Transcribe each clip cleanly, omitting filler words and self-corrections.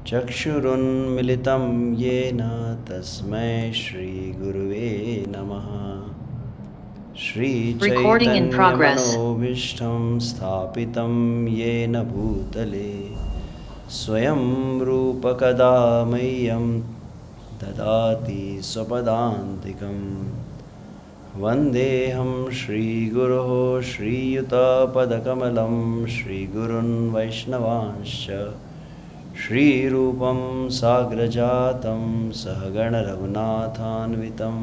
चक्षुरुन्मिलितं येन तस्मै श्रीगुरुवे नमः। Recording in progress. श्रीचैतन्यमनोभीष्टं स्थापितं येन भूतले स्वयं रूपकदा मह्यं ददाति स्वपदान्तिकं। वन्देऽहं श्रीगुरोः श्रीयुतपदकमलं श्रीगुरुन् वैष्णवांश्च श्रीरूपं साग्रजातं सहगणरघुनाथान्वितं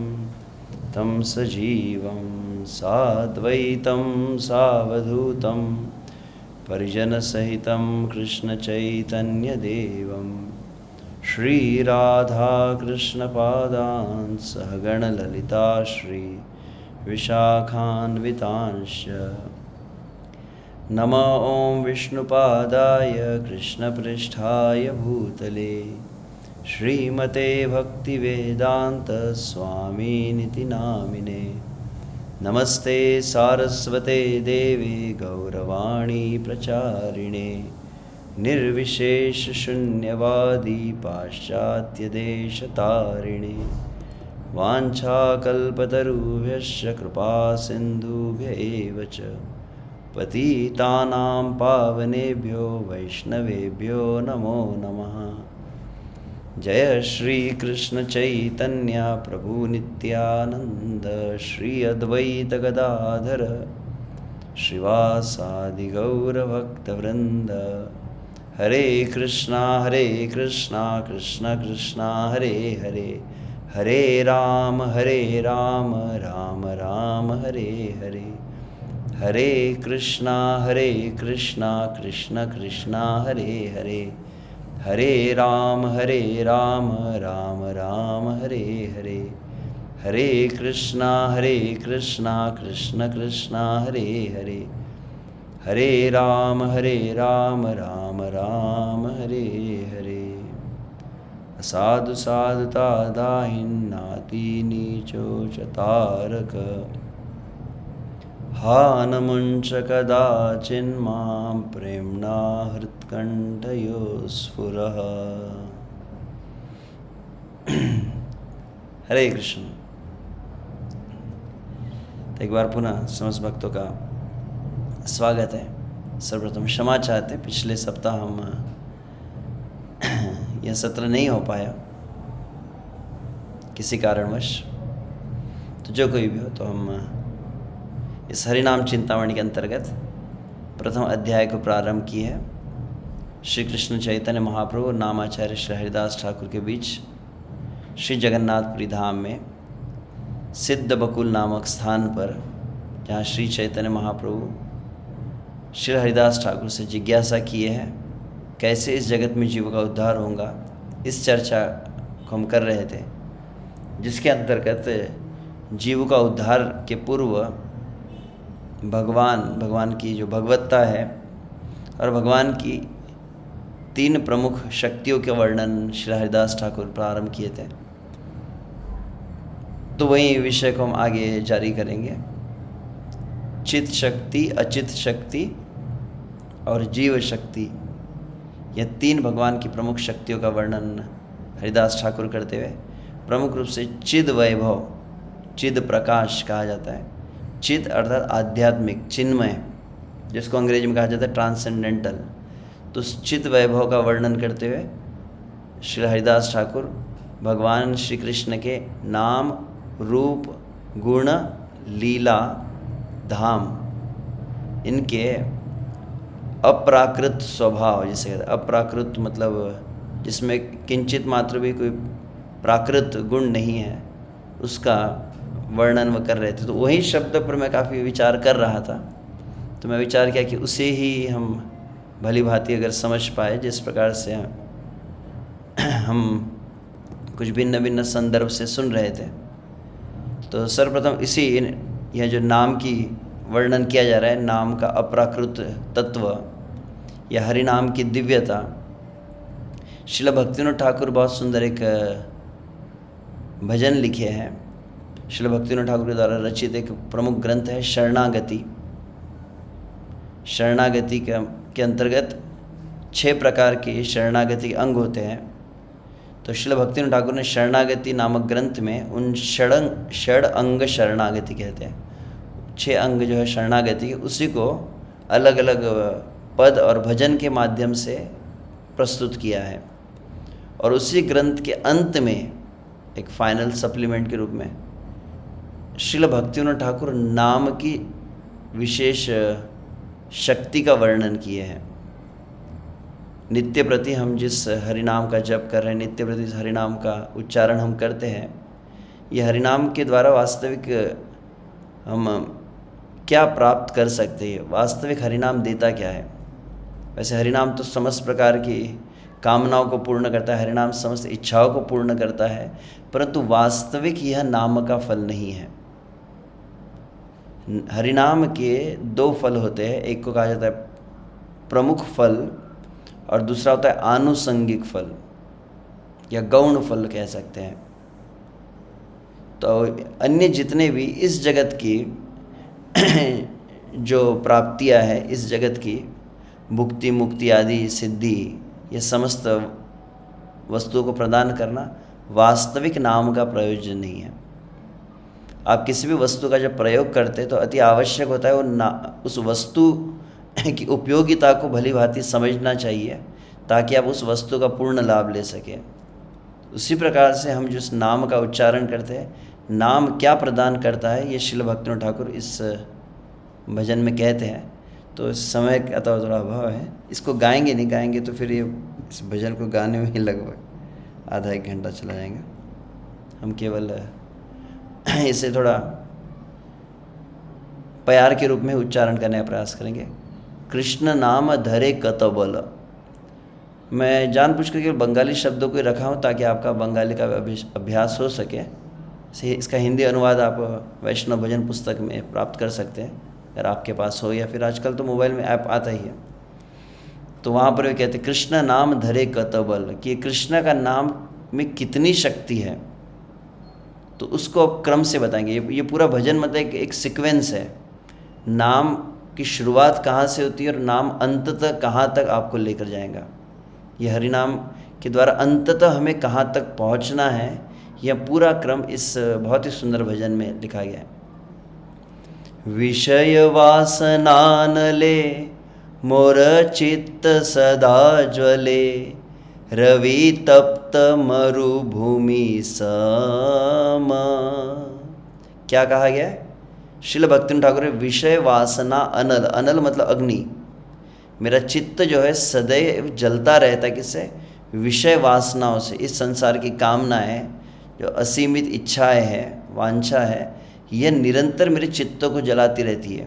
तं सजीवं साद्वैतं सावधूतं परिजनसहितं कृष्णचैतन्यदेवं श्रीराधाकृष्णपादान् सहगणललिता श्रीविशाखान्वितांश्च। नमो ॐ विष्णुपादाय कृष्णपृष्ठाय भूतले श्रीमते भक्तिवेदान्तस्वामिनिति नामिने। नमस्ते सारस्वते देवे गौरवाणी प्रचारिणे निर्विशेषशून्यवादी पाश्चात्यदेशतारिणे। वाञ्छाकल्पतरुभ्यश्च कृपासिन्धुभ्य एव च पतितानां पावनेभ्यो वैष्णवेभ्यो नमो नमः। जय श्री कृष्ण चैतन्य प्रभु नित्यानंद श्री अद्वैत गदाधर श्रीवासादि गौरभक्तवृंद। हरे कृष्णा कृष्ण कृष्णा हरे हरे, हरे राम राम राम हरे हरे। हरे कृष्णा कृष्ण कृष्णा हरे हरे, हरे राम राम राम हरे हरे। हरे कृष्णा कृष्ण कृष्णा हरे हरे, हरे राम राम राम हरे हरे। असाधु साधुता दाहिन्नाति नीचो चतारक हानमुञ्च कदाचिन्मां प्रेम्णा हृत्कण्ठयो स्फुरः। हरे कृष्ण। तो एक बार पुनः समस्त भक्तों का स्वागत है। सर्वप्रथम क्षमा चाहते, पिछले सप्ताह हम यह सत्र नहीं हो पाया किसी कारणवश। तो जो कोई भी हो, तो हम इस हरिनाम चिंतामणि के अंतर्गत प्रथम अध्याय को प्रारंभ किए है। श्री कृष्ण चैतन्य महाप्रभु नामाचार्य श्री हरिदास ठाकुर के बीच श्री जगन्नाथपुरी धाम में सिद्ध बकुल नामक स्थान पर, जहाँ श्री चैतन्य महाप्रभु श्री हरिदास ठाकुर से जिज्ञासा किए हैं कैसे इस जगत में जीव का उद्धार होगा, इस चर्चा को हम कर रहे थे, जिसके अंतर्गत जीव का उद्धार के पूर्व भगवान की जो भगवत्ता है और भगवान की तीन प्रमुख शक्तियों के वर्णन श्री हरिदास ठाकुर प्रारंभ किए थे। तो वही विषय को हम आगे जारी करेंगे। चित शक्ति, अचित शक्ति और जीव शक्ति, यह तीन भगवान की प्रमुख शक्तियों का वर्णन हरिदास ठाकुर करते हुए प्रमुख रूप से चिद वैभव, चिद प्रकाश कहा जाता है। चिद अर्थात आध्यात्मिक, चिन्मय, जिसको अंग्रेजी में कहा जाता है ट्रांसेंडेंटल। तो उस चिद वैभव का वर्णन करते हुए श्री हरिदास ठाकुर भगवान श्री कृष्ण के नाम, रूप, गुण, लीला, धाम, इनके अपराकृत स्वभाव, जिसे कहते हैं अपराकृत मतलब जिसमें किंचित मात्र भी कोई प्राकृत गुण नहीं है, उसका वर्णन वह कर रहे थे। तो वही शब्द पर मैं काफ़ी विचार कर रहा था। तो मैं विचार किया कि उसे ही हम भली भांति अगर समझ पाए, जिस प्रकार से हम कुछ भिन्न भिन्न संदर्भ से सुन रहे थे। तो सर्वप्रथम इसी यह जो नाम की वर्णन किया जा रहा है, नाम का अपराकृत तत्व या हरिनाम की दिव्यता, श्रील भक्तिविनोद ठाकुर बहुत सुंदर एक भजन लिखे हैं। श्रील भक्तिविनोद ठाकुर के द्वारा रचित एक प्रमुख ग्रंथ है शरणागति। शरणागति के अंतर्गत 6 प्रकार के शरणागति के अंग होते हैं। तो श्रील भक्तिनाथ ठाकुर ने शरणागति नामक ग्रंथ में उन षड अंग शरणागति कहते हैं। 6 अंग जो है शरणागति के, उसी को अलग अलग पद और भजन के माध्यम से प्रस्तुत किया है। और उसी ग्रंथ के अंत में एक फाइनल सप्लीमेंट के रूप में श्रील भक्तिनाथ ठाकुर नाम की विशेष शक्ति का वर्णन किए हैं। नित्य प्रति हम जिस हरिनाम का जप कर रहे हैं, नित्य प्रति इस हरिनाम का उच्चारण हम करते हैं, ये हरिनाम के द्वारा वास्तविक हम क्या प्राप्त कर सकते हैं, वास्तविक हरिनाम देता क्या है। वैसे हरिनाम तो समस्त प्रकार की कामनाओं को पूर्ण करता है, हरिनाम समस्त इच्छाओं को पूर्ण करता है, परंतु वास्तविक यह नाम का फल नहीं है। हरिनाम के 2 फल होते हैं, एक को कहा जाता है प्रमुख फल और दूसरा होता है आनुषंगिक फल या गौण फल कह सकते हैं। तो अन्य जितने भी इस जगत की जो प्राप्तियां हैं, इस जगत की भुक्ति मुक्ति आदि सिद्धि, ये समस्त वस्तुओं को प्रदान करना वास्तविक नाम का प्रयोजन नहीं है। आप किसी भी वस्तु का जब प्रयोग करते हैं तो अति आवश्यक होता है उस वस्तु की उपयोगिता को भली भांति समझना चाहिए, ताकि आप उस वस्तु का पूर्ण लाभ ले सकें। उसी प्रकार से हम जिस नाम का उच्चारण करते हैं, नाम क्या प्रदान करता है, ये श्रील भक्तिनाथ ठाकुर इस भजन में कहते हैं। तो इस समय का तो थोड़ा अभाव है, इसको गाएंगे नहीं, गाएंगे तो फिर ये इस भजन को गाने में ही लगभग आधा 1 घंटा चला जाएगा। हम केवल इसे थोड़ा प्यार के रूप में उच्चारण करने का प्रयास करेंगे। कृष्ण नाम धरे कतबल। मैं जानबूझ कर केवल बंगाली शब्दों को रखा हूँ ताकि आपका बंगाली का अभ्यास हो सके। इसका हिंदी अनुवाद आप वैष्णव भजन पुस्तक में प्राप्त कर सकते हैं अगर आपके पास हो, या फिर आजकल तो मोबाइल में ऐप आता ही है। तो वहाँ पर वे कहते हैं कृष्ण नाम धरे कतबल, कि कृष्ण का नाम में कितनी शक्ति है, तो उसको क्रम से बताएंगे। ये पूरा भजन मतलब एक सीक्वेंस है। नाम की शुरुआत कहाँ से होती है और नाम अंततः कहाँ तक आपको लेकर जाएगा। ये हरिनाम के द्वारा अंततः हमें कहाँ तक पहुँचना है, यह पूरा क्रम इस बहुत ही सुंदर भजन में लिखा गया है। विषय वासना नले मोर चित्त सदा ज्वले, रवि तप्त मरुभूमि सम। क्या कहा गया है? श्रील भक्तिनाथ ठाकुर विषय वासना अनल, अनल मतलब अग्नि, मेरा चित्त जो है सदैव जलता रहता है किससे? विषय वासनाओं से। इस संसार की कामनाएं, जो असीमित इच्छाएं हैं, वांछा है, यह निरंतर मेरे चित्त को जलाती रहती है।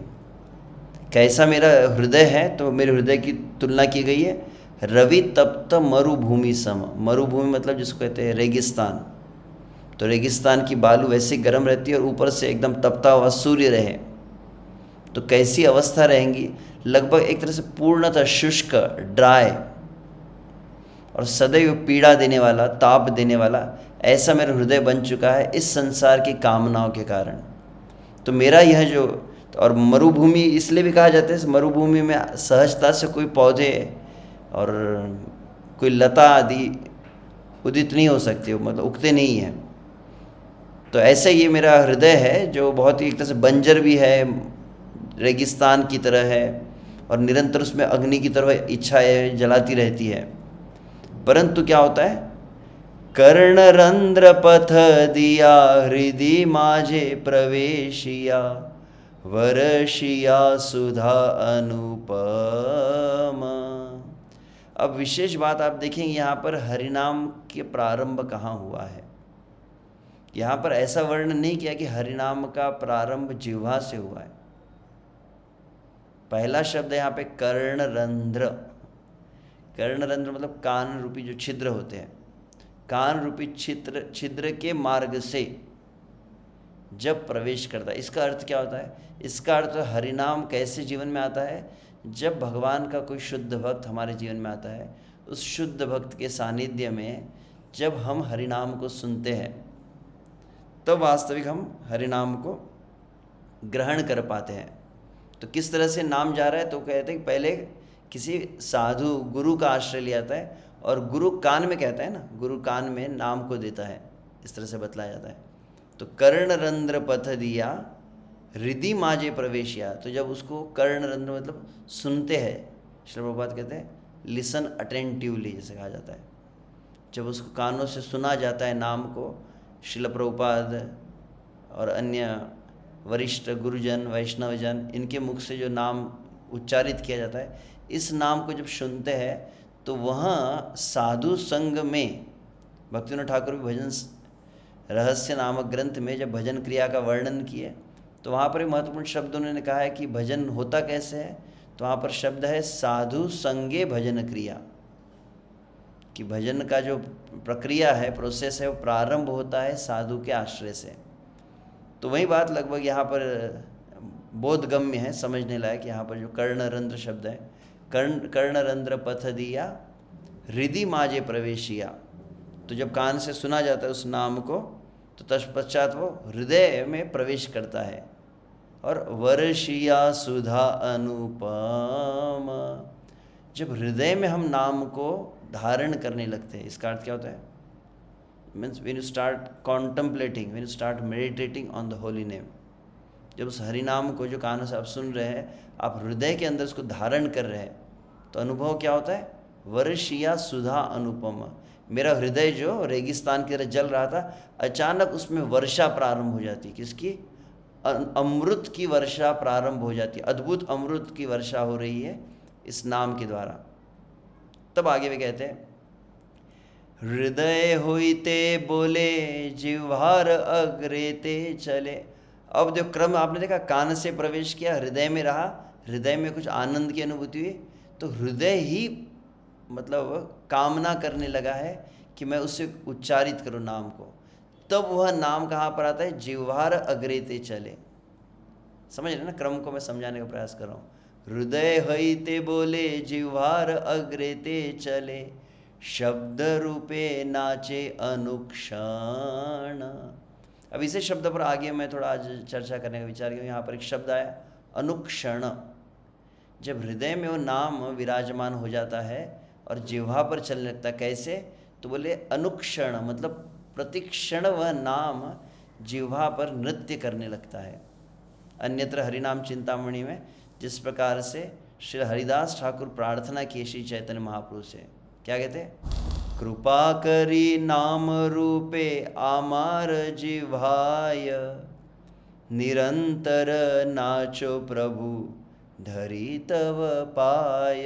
कैसा मेरा हृदय है, तो मेरे हृदय की तुलना की गई है रवि तप्त मरुभूमि सम। मरुभूमि मतलब जिसको कहते हैं रेगिस्तान। तो रेगिस्तान की बालू वैसे गर्म रहती है और ऊपर से एकदम तपता हुआ सूर्य रहे तो कैसी अवस्था रहेंगी? लगभग एक तरह से पूर्णतः शुष्क, ड्राई और सदैव पीड़ा देने वाला, ताप देने वाला, ऐसा मेरा हृदय बन चुका है इस संसार की कामनाओं के कारण। तो मेरा यह जो, और मरुभूमि इसलिए भी कहा जाता है, मरुभूमि में सहजता से कोई पौधे और कोई लता आदि उदित नहीं हो सकती, मतलब उगते नहीं हैं। तो ऐसे ये मेरा हृदय है जो बहुत ही एक तरह से बंजर भी है, रेगिस्तान की तरह है, और निरंतर उसमें अग्नि की तरह इच्छाएं जलाती रहती है। परंतु क्या होता है? कर्ण रंध्र पथ दिया हृदय माझे प्रवेशिया, वर्षिया सुधा अनुपम। अब विशेष बात आप देखेंगे यहाँ पर हरिनाम के प्रारंभ कहाँ हुआ है। यहाँ पर ऐसा वर्णन नहीं किया कि हरिनाम का प्रारंभ जिह्वा से हुआ है। पहला शब्द है यहाँ पे कर्णरंध्र। कर्णरंध्र मतलब कान रूपी जो छिद्र होते हैं, कान रूपी छिद्र के मार्ग से जब प्रवेश करता है। इसका अर्थ क्या होता है? इसका अर्थ हरिनाम कैसे जीवन में आता है? जब भगवान का कोई शुद्ध भक्त हमारे जीवन में आता है, उस शुद्ध भक्त के सानिध्य में जब हम हरिनाम को सुनते हैं, तब वास्तविक हम हरिनाम को ग्रहण कर पाते हैं। तो किस तरह से नाम जा रहा है? तो कहते हैं कि पहले किसी साधु गुरु का आश्रय लिया जाता है, और गुरु कान में कहता है ना, गुरु कान में नाम को देता है, इस तरह से बतलाया जाता है। तो कर्णरंध्र पथ दिया हृदय माजे प्रवेशिया, तो जब उसको कर्णरंध्र मतलब सुनते हैं, श्री प्रभुपाद कहते हैं लिसन अटेंटिवली, जैसे कहा जाता है, जब उसको कानों से सुना जाता है नाम को, श्रील प्रभुपाद और अन्य वरिष्ठ गुरुजन वैष्णवजन इनके मुख से जो नाम उच्चारित किया जाता है, इस नाम को जब सुनते हैं तो वहाँ साधु संग में, भक्तिविनोद ठाकुर भजन रहस्य नामक ग्रंथ में जब भजन क्रिया का वर्णन किए तो वहाँ पर एक महत्वपूर्ण शब्द उन्होंने कहा है कि भजन होता कैसे है, तो वहाँ पर शब्द है साधु संगे भजन क्रिया, कि भजन का जो प्रक्रिया है, प्रोसेस है, वो प्रारंभ होता है साधु के आश्रय से। तो वही बात लगभग यहाँ पर बोधगम्य है, समझने लायक। यहाँ पर जो कर्णरंध्र शब्द है, कर्णरंध्र पथ दिया हृदय माजे प्रवेशिया, तो जब कान से सुना जाता है उस नाम को तो तत्पश्चात वो हृदय में प्रवेश करता है। और वर्षिया सुधा अनुपम, जब हृदय में हम नाम को धारण करने लगते हैं, इसका अर्थ क्या होता है? Means when you start contemplating, when you start meditating on the holy name, जब उस हरि नाम को जो कानों से आप सुन रहे हैं, आप हृदय के अंदर उसको धारण कर रहे हैं, तो अनुभव क्या होता है? वर्षिया सुधा अनुपम, मेरा हृदय जो रेगिस्तान की तरह जल रहा था, अचानक उसमें वर्षा प्रारंभ हो जाती, किसकी? अमृत की वर्षा प्रारंभ हो जाती, अद्भुत अमृत की वर्षा हो रही है इस नाम के द्वारा। तब आगे वे कहते हैं हृदय होइते बोले जिह्वार अग्रेते चले। अब जो क्रम आपने देखा, कान से प्रवेश किया, हृदय में रहा, हृदय में कुछ आनंद की अनुभूति हुई, तो हृदय ही मतलब कामना करने लगा है कि मैं उससे उच्चारित करूं नाम को। तब वह नाम कहाँ पर आता है? जिह्वार अग्रेते चले। समझ रहे ना, क्रम को मैं समझाने का प्रयास कर रहा हूँ। हृदय हईते बोले जिह्वार अग्रेते चले, शब्द रूपे नाचे अनुक्षण। अब इसे शब्द पर आगे मैं थोड़ा आज चर्चा करने का विचार किया। यहाँ पर एक शब्द आया अनुक्षण। जब हृदय में वो नाम विराजमान हो जाता है और जिह्वा पर चलने लगता है, कैसे? तो बोले अनुक्षण, मतलब प्रतिक्षण वह नाम जिह्वा पर नृत्य करने लगता है। अन्यत्र हरिनाम चिंतामणि में जिस प्रकार से श्री हरिदास ठाकुर प्रार्थना किए श्री चैतन्य महाप्रभु से, क्या कहते हैं? कृपा करी नाम रूपे आमार जिह्वाय, निरंतर नाचो प्रभु धरी तव पाय।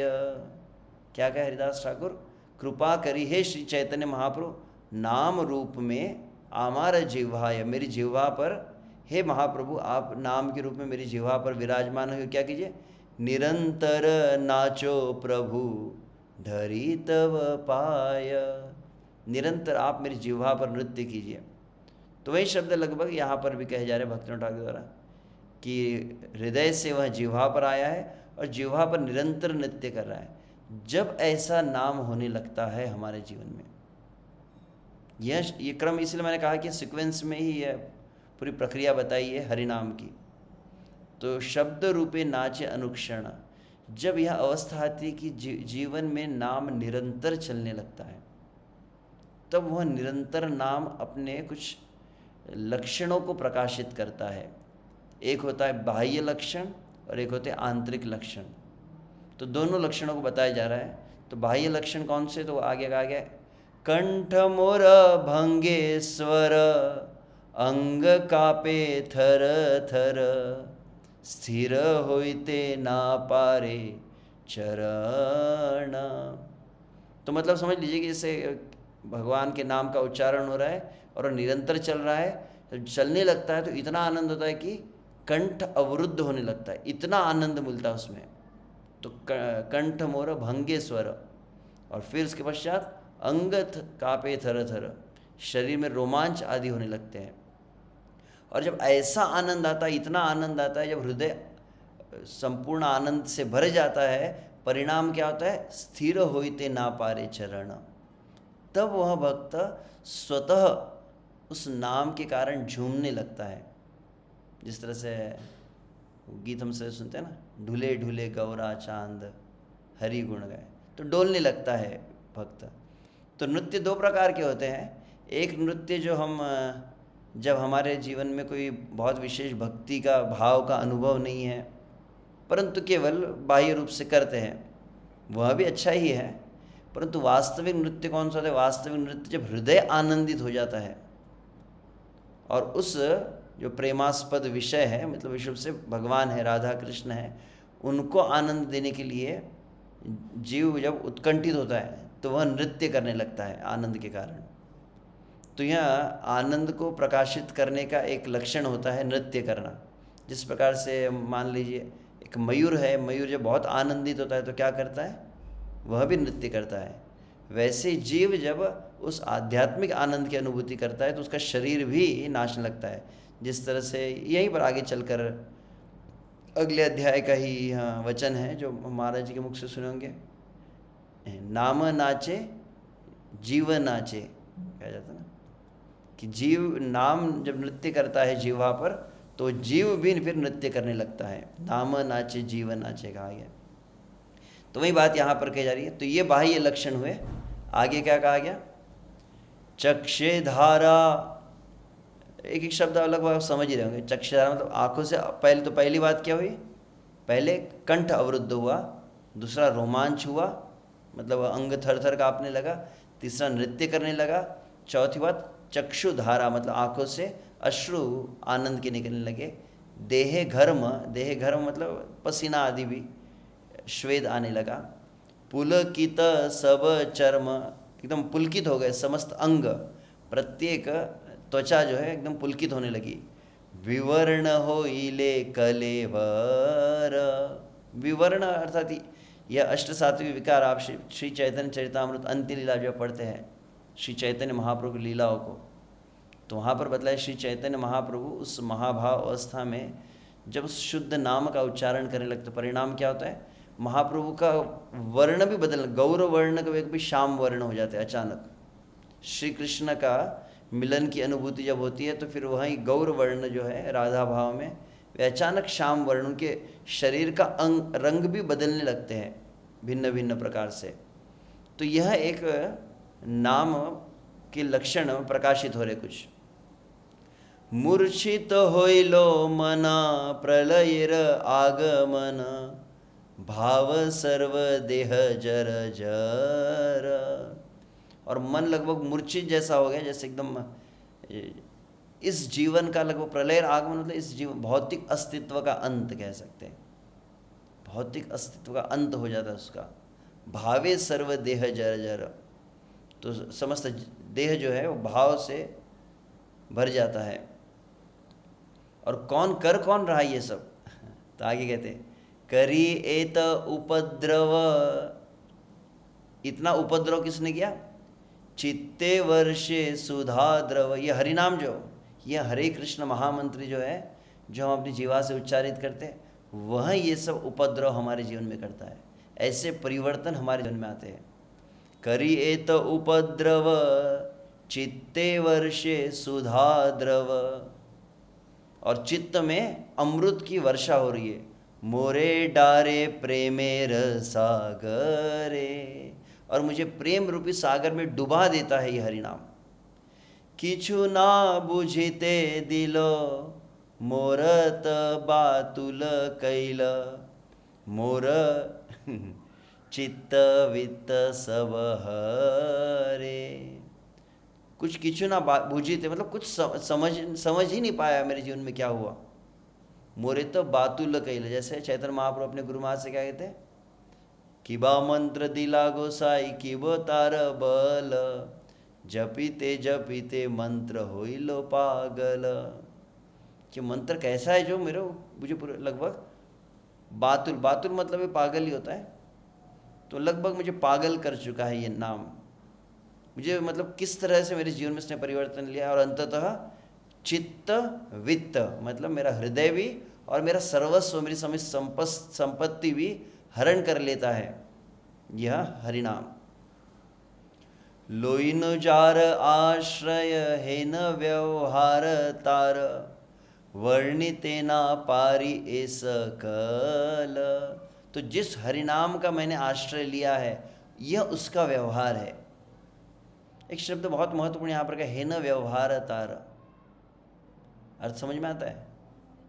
क्या कहे हरिदास ठाकुर? कृपा करी हे श्री चैतन्य महाप्रभु, नाम रूप में आमार जिह्वाय, मेरी जिह्वा पर, हे महाप्रभु आप नाम के रूप में मेरी जिह्वा पर विराजमान हो, क्या कीजिए? निरंतर नाचो प्रभु धरी तव पाय, निरंतर आप मेरी जिह्वा पर नृत्य कीजिए। तो वही शब्द लगभग यहाँ पर भी कहे जा रहे भक्तिविनोद ठाकुर द्वारा कि हृदय से वह जिह्वा पर आया है और जिह्वा पर निरंतर नृत्य कर रहा है। जब ऐसा नाम होने लगता है हमारे जीवन में, ये क्रम इसलिए मैंने कहा कि सीक्वेंस में ही यह पूरी प्रक्रिया बताई है हरिनाम की। तो शब्द रूपे नाचे अनुक्षण, जब यह अवस्था आती है कि जीवन में नाम निरंतर चलने लगता है, तब वह निरंतर नाम अपने कुछ लक्षणों को प्रकाशित करता है। एक होता है बाह्य लक्षण और एक होते हैं आंतरिक लक्षण। तो दोनों लक्षणों को बताया जा रहा है। तो बाह्य लक्षण कौन से? तो आगे कहा गया कंठ मोर भंगे स्वर, अंग कापे थर थर, स्थिर होइते ना पारे चरण। तो मतलब समझ लीजिए कि जैसे भगवान के नाम का उच्चारण हो रहा है और निरंतर चल रहा है, तो चलने लगता है तो इतना आनंद होता है कि कंठ अवरुद्ध होने लगता है, इतना आनंद मिलता है उसमें। तो कंठ मोर भंगे स्वर, और फिर उसके पश्चात अंग कापे थर थर, शरीर में रोमांच आदि होने लगते हैं। और जब ऐसा आनंद आता है, इतना आनंद आता है, जब हृदय संपूर्ण आनंद से भर जाता है, परिणाम क्या होता है? स्थिर होइते ना पारे चरण। तब वह भक्त स्वतः उस नाम के कारण झूमने लगता है। जिस तरह से गीत हम से सुनते हैं ना, ढूले ढूले गौरा चांद, हरि गुण गाए, तो डोलने लगता है भक्त। तो नृत्य दो प्रकार के होते हैं। एक नृत्य जो हम जब हमारे जीवन में कोई बहुत विशेष भक्ति का भाव का अनुभव नहीं है, परंतु केवल बाह्य रूप से करते हैं, वह भी अच्छा ही है। परंतु वास्तविक नृत्य कौन सा है? वास्तविक नृत्य जब हृदय आनंदित हो जाता है और उस जो प्रेमास्पद विषय है, मतलब विश्व से भगवान है, राधा कृष्ण है, उनको आनंद देने के लिए जीव जब उत्कंठित होता है तो वह नृत्य करने लगता है आनंद के कारण। तो यह आनंद को प्रकाशित करने का एक लक्षण होता है नृत्य करना। जिस प्रकार से मान लीजिए एक मयूर है, मयूर जब बहुत आनंदित होता है तो क्या करता है? वह भी नृत्य करता है। वैसे जीव जब उस आध्यात्मिक आनंद की अनुभूति करता है तो उसका शरीर भी नाचने लगता है। जिस तरह से यहीं पर आगे चलकर अगले अध्याय का ही वचन है जो महाराज जी के मुख से सुने होंगे, नाम नाचे जीव नाचे, कहा जाता ना कि जीव नाम जब नृत्य करता है जीवा पर तो जीव भी फिर नृत्य करने लगता है। नाम नाचे जीव नाचे कहा गया। तो वही बात यहाँ पर कही जा रही है। तो ये बाह्य लक्षण हुए। आगे क्या कहा गया? चक्षे धारा, एक एक शब्द अलग अलग समझ ही रहे होंगे। चक्षे धारा मतलब आंखों से, पहले तो पहली बात क्या हुई? पहले कंठ अवरुद्ध हुआ, दूसरा रोमांच हुआ, मतलब अंग थर थर कांपने लगा, तीसरा नृत्य करने लगा, चौथी बात चक्षु धारा मतलब आंखों से अश्रु आनंद के निकलने लगे, देह घर्म, देह घर्म मतलब पसीना आदि भी, श्वेद आने लगा, पुलकित सब चर्म, एकदम पुलकित हो गए समस्त अंग, प्रत्येक त्वचा जो है एकदम पुलकित होने लगी, विवर्ण होइले कलेवर, विवर्ण अर्थात यह अष्ट सात्विक विकार आप श्री चैतन्य चरितामृत अंत्य लीला जो पढ़ते हैं श्री चैतन्य महाप्रभु की लीलाओं को, तो वहाँ पर बतलाए श्री चैतन्य महाप्रभु उस महाभाव अवस्था में जब उस शुद्ध नाम का उच्चारण करने लगते, परिणाम क्या होता है? महाप्रभु का वर्ण भी बदल, गौर वर्ण का भी श्याम वर्ण हो जाते हैं अचानक। श्री कृष्ण का मिलन की अनुभूति जब होती है तो फिर वहीं गौर वर्ण जो है राधा भाव में वे अचानक श्याम वर्ण, उनके शरीर का रंग भी बदलने लगते हैं भिन्न भिन्न प्रकार से। तो यह एक नाम के लक्षण प्रकाशित हो रहे कुछ। मूर्छित होइलो मना प्रलयर आगमन, भाव सर्व देह जर जर, और मन लगभग मूर्छित जैसा हो गया, जैसे एकदम इस जीवन का लगभग प्रलय आगमन मतलब इस जीवन भौतिक अस्तित्व का अंत कह सकते हैं, भौतिक अस्तित्व का अंत हो जाता है उसका। भावे सर्व देह जर जर, तो समस्त देह जो है वो भाव से भर जाता है। और कौन कर कौन रहा ये सब? तो आगे कहते हैं करी एत उपद्रव, इतना उपद्रव किसने किया? चित्ते वर्षे सुधा द्रव, ये हरिनाम जो, ये हरे कृष्ण महामंत्र जो है जो हम अपनी जीवा से उच्चारित करते हैं, वह ये सब उपद्रव हमारे जीवन में करता है। ऐसे परिवर्तन हमारे जीवन में आते हैं। करी एत उपद्रव चित्ते वर्षे सुधा द्रव, और चित्त में अमृत की वर्षा हो रही है। मोरे डारे प्रेमेर सागरे, और मुझे प्रेम रूपी सागर में डुबा देता है ये हरिनाम। किछु ना बुझिते दिलो मोरत बातुल कैल, मोर चित्त वित्त सब हरे। कुछ किछु ना बुझिते मतलब कुछ समझ ही नहीं पाया मेरे जीवन में क्या हुआ। मोरे तो बातुल कैल, जैसे चैतन्य महाप्रभु अपने गुरु महाराज से क्या कहते हैं? किबा मंत्र दिला गोसाई किबो तार बल, जपीते जपीते मंत्र होइलो पागल। कि मंत्र कैसा है जो मेरे मुझे पूरे लगभग बातुल, बातुल मतलब ये पागल ही होता है, तो लगभग मुझे पागल कर चुका है ये नाम। मुझे मतलब किस तरह से मेरे जीवन में इसने परिवर्तन लिया, और अंततः चित्त वित्त मतलब मेरा हृदय भी और मेरा सर्वस्व, मेरी समस्त संपत्ति भी हरण कर लेता है यह हरिनाम। लोइन जार आश्रय हेन व्यवहार तार, वर्णिते ना पारी ए सकल। तो जिस हरिनाम का मैंने आश्रय लिया है यह उसका व्यवहार है। एक शब्द बहुत महत्वपूर्ण यहाँ पर का है, न व्यवहार तार। अर्थ समझ में आता है?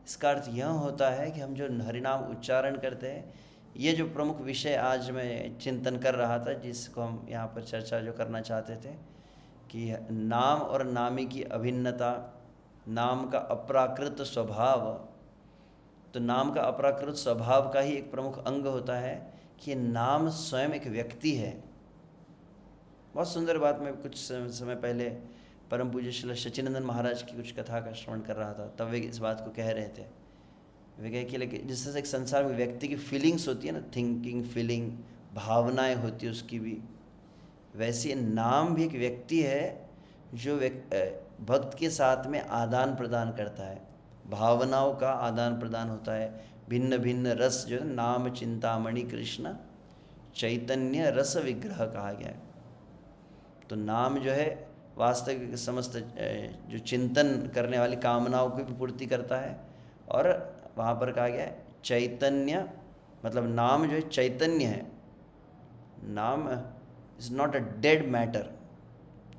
इसका अर्थ यह होता है कि हम जो हरिनाम उच्चारण करते हैं, ये जो प्रमुख विषय आज मैं चिंतन कर रहा था, जिसको हम यहाँ पर चर्चा जो करना चाहते थे, कि नाम और नामी की अभिन्नता, नाम का अपराकृत स्वभाव। तो नाम का अपराकृत स्वभाव का ही एक प्रमुख अंग होता है कि नाम स्वयं एक व्यक्ति है। बहुत सुंदर बात, मैं कुछ समय पहले परम पूज्य श्री सच्चिदानंद महाराज की कुछ कथा का श्रवण कर रहा था, तब वे इस बात को कह रहे थे। वे कहे कि लेकिन जिस तरह से एक संसार में व्यक्ति की फीलिंग्स होती है ना, थिंकिंग, फीलिंग, भावनाएं होती है उसकी भी, वैसे नाम भी एक व्यक्ति है जो भक्त के साथ में आदान प्रदान करता है, भावनाओं का आदान प्रदान होता है। भिन्न भिन्न रस जो है, नाम चिंतामणि कृष्ण चैतन्य रस विग्रह कहा गया है। तो नाम जो है वास्तविक समस्त जो चिंतन करने वाली कामनाओं की भी पूर्ति करता है। और वहाँ पर कहा गया है चैतन्य, मतलब नाम जो है चैतन्य है। नाम is not a dead matter,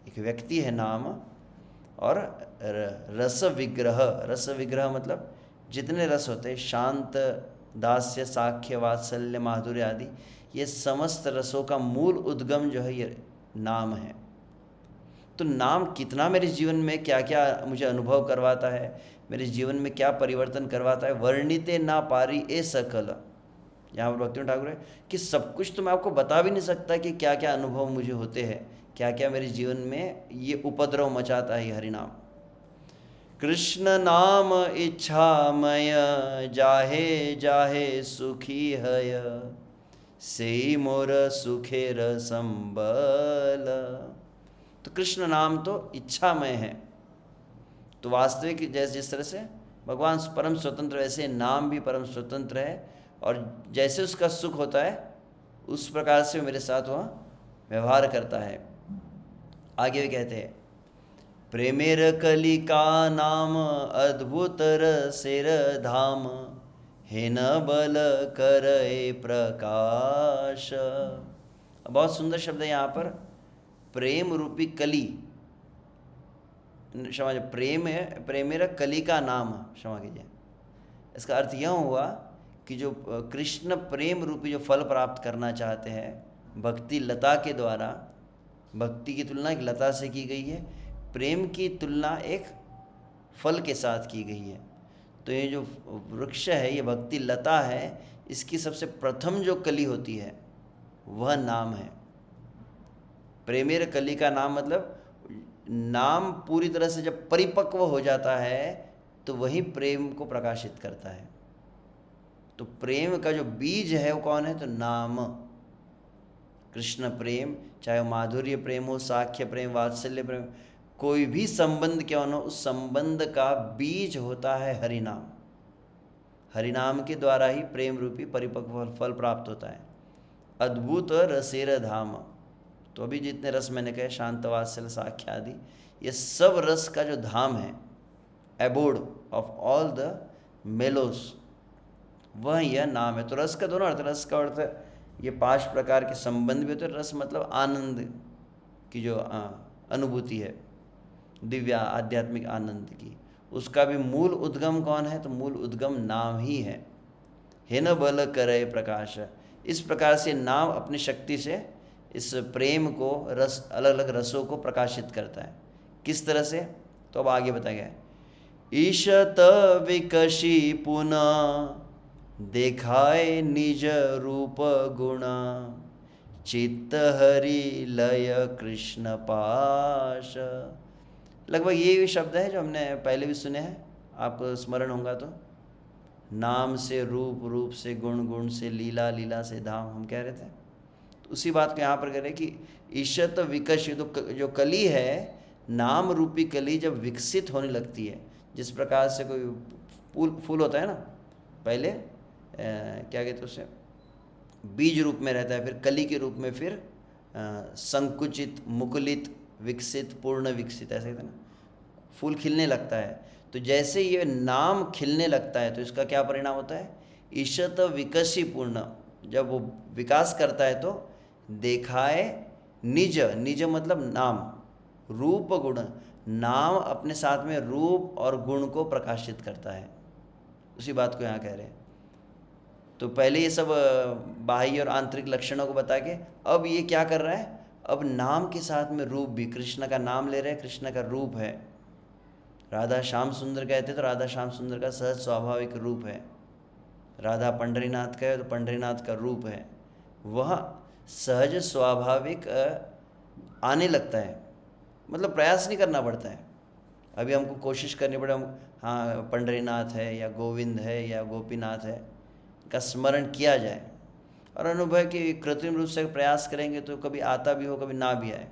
एक व्यक्ति है नाम। और रस विग्रह, रस विग्रह मतलब जितने रस होते हैं, शांत, दास्य, साख्य, वात्सल्य, माधुर्य आदि, ये समस्त रसों का मूल उद्गम जो है ये नाम है। तो नाम कितना मेरे जीवन में क्या क्या मुझे अनुभव करवाता है, मेरे जीवन में क्या परिवर्तन करवाता है, वर्णिते ना पारी ए सकल। यहाँ पर भक्ति ठाकुर है कि सब कुछ तो मैं आपको बता भी नहीं सकता कि क्या क्या अनुभव मुझे होते हैं, क्या क्या मेरे जीवन में ये उपद्रव मचाता है ये हरिनाम। कृष्ण नाम इच्छामय जाहे जाहे सुखी हय, से मोर सुखेर संबल। तो कृष्ण नाम तो इच्छामय है। तो वास्तविक जैसे जिस तरह से भगवान परम स्वतंत्र, वैसे नाम भी परम स्वतंत्र है। और जैसे उसका सुख होता है उस प्रकार से मेरे साथ वह व्यवहार करता है। आगे भी कहते हैं, प्रेमेर कलिका नाम अद्भुत रसेर धाम, हे न बल करे प्रकाश। बहुत सुंदर शब्द है यहाँ पर, प्रेम रूपी कली, क्षमा, प्रेम है, प्रेमेर कली का नाम, क्षमा कीजिए। इसका अर्थ यह हुआ कि जो कृष्ण प्रेम रूपी जो फल प्राप्त करना चाहते हैं भक्ति लता के द्वारा, भक्ति की तुलना एक लता से की गई है, प्रेम की तुलना एक फल के साथ की गई है। तो ये जो वृक्ष है, ये भक्ति लता है, इसकी सबसे प्रथम जो कली होती है वह नाम है। प्रेमेर कली का नाम मतलब नाम पूरी तरह से जब परिपक्व हो जाता है तो वही प्रेम को प्रकाशित करता है। तो प्रेम का जो बीज है वो कौन है? तो नाम, कृष्ण प्रेम, चाहे वो माधुर्य प्रेम हो, साख्य प्रेम, वात्सल्य प्रेम, कोई भी संबंध क्यों न हो, उस संबंध का बीज होता है हरिनाम। हरिनाम के द्वारा ही प्रेम रूपी परिपक्व फल प्राप्त होता है। अद्भुत रसेर धाम, तो अभी जितने रस मैंने कहे, शांत, वात्सल्य, साख्य आदि, ये सब रस का जो धाम है, abode of all the mallows, वह यह नाम है। तो रस का दोनों अर्थ, रस का अर्थ ये 5 प्रकार के संबंध भी होते हैं। रस मतलब आनंद की जो अनुभूति है, दिव्य आध्यात्मिक आनंद की, उसका भी मूल उद्गम कौन है? तो मूल उद्गम नाम ही है। हे न बल करे प्रकाश, इस प्रकार से नाम अपनी शक्ति से इस प्रेम को, रस, अलग अलग रसों को प्रकाशित करता है। किस तरह से? तो अब आगे बताया गया है, ईशत विकशी पुनः देखाए निज रूप गुणा, चित्त हरि लय कृष्ण पाश। लगभग ये भी शब्द है जो हमने पहले भी सुने हैं, आपको स्मरण होगा तो। नाम से रूप, रूप से गुण, गुण से लीला, लीला से धाम, हम कह रहे थे। तो उसी बात को यहाँ पर कह रहे कि ईशत विकशी, तो जो कली है, नाम रूपी कली जब विकसित होने लगती है, जिस प्रकार से कोई फूल होता है ना, पहले क्या कहते हैं उसे, बीज रूप में रहता है, फिर कली के रूप में, फिर संकुचित, मुकुलित, विकसित, पूर्ण विकसित, ऐसे कहते हैं ना, फूल खिलने लगता है। तो जैसे ये नाम खिलने लगता है तो इसका क्या परिणाम होता है? ईशत विकसी पूर्ण, जब वो विकास करता है तो देखाए निज, निज मतलब नाम, रूप गुण, नाम अपने साथ में रूप और गुण को प्रकाशित करता है, उसी बात को यहाँ कह रहे हैं। तो पहले ये सब बाह्य और आंतरिक लक्षणों को बता के अब ये क्या कर रहा है, अब नाम के साथ में रूप भी, कृष्ण का नाम ले रहे हैं, कृष्ण का रूप है। राधा श्याम सुंदर कहते तो राधा श्याम सुंदर का सहज स्वाभाविक रूप है। राधा पंढरीनाथ का है तो पंढरीनाथ का रूप है, वह सहज स्वाभाविक आने लगता है, मतलब प्रयास नहीं करना पड़ता है। अभी हमको कोशिश करनी पड़े, हम हाँ पंढरीनाथ है या गोविंद है या गोपीनाथ है का स्मरण किया जाए, और अनुभव कि कृत्रिम रूप से प्रयास करेंगे तो कभी आता भी हो कभी ना भी आए।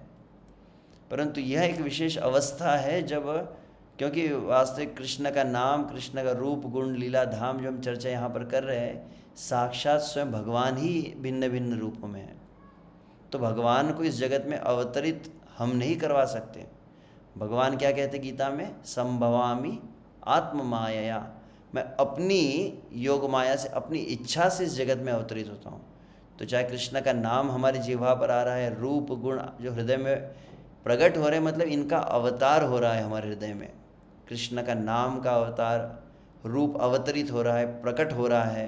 परंतु यह एक विशेष अवस्था है जब, क्योंकि वास्तविक कृष्ण का नाम, कृष्ण का रूप गुण लीला धाम जो हम चर्चा यहाँ पर कर रहे हैं, साक्षात स्वयं भगवान ही भिन्न भिन्न रूपों में है। तो भगवान को इस जगत में अवतरित हम नहीं करवा सकते। भगवान क्या कहते गीता में, संभवामि आत्म माया, मैं अपनी योग माया से, अपनी इच्छा से इस जगत में अवतरित होता हूँ। तो चाहे कृष्ण का नाम हमारी जिह्वा पर आ रहा है, रूप गुण जो हृदय में प्रकट हो रहे हैं, मतलब इनका अवतार हो रहा है हमारे हृदय में, कृष्ण का नाम का अवतार, रूप अवतरित हो रहा है, प्रकट हो रहा है,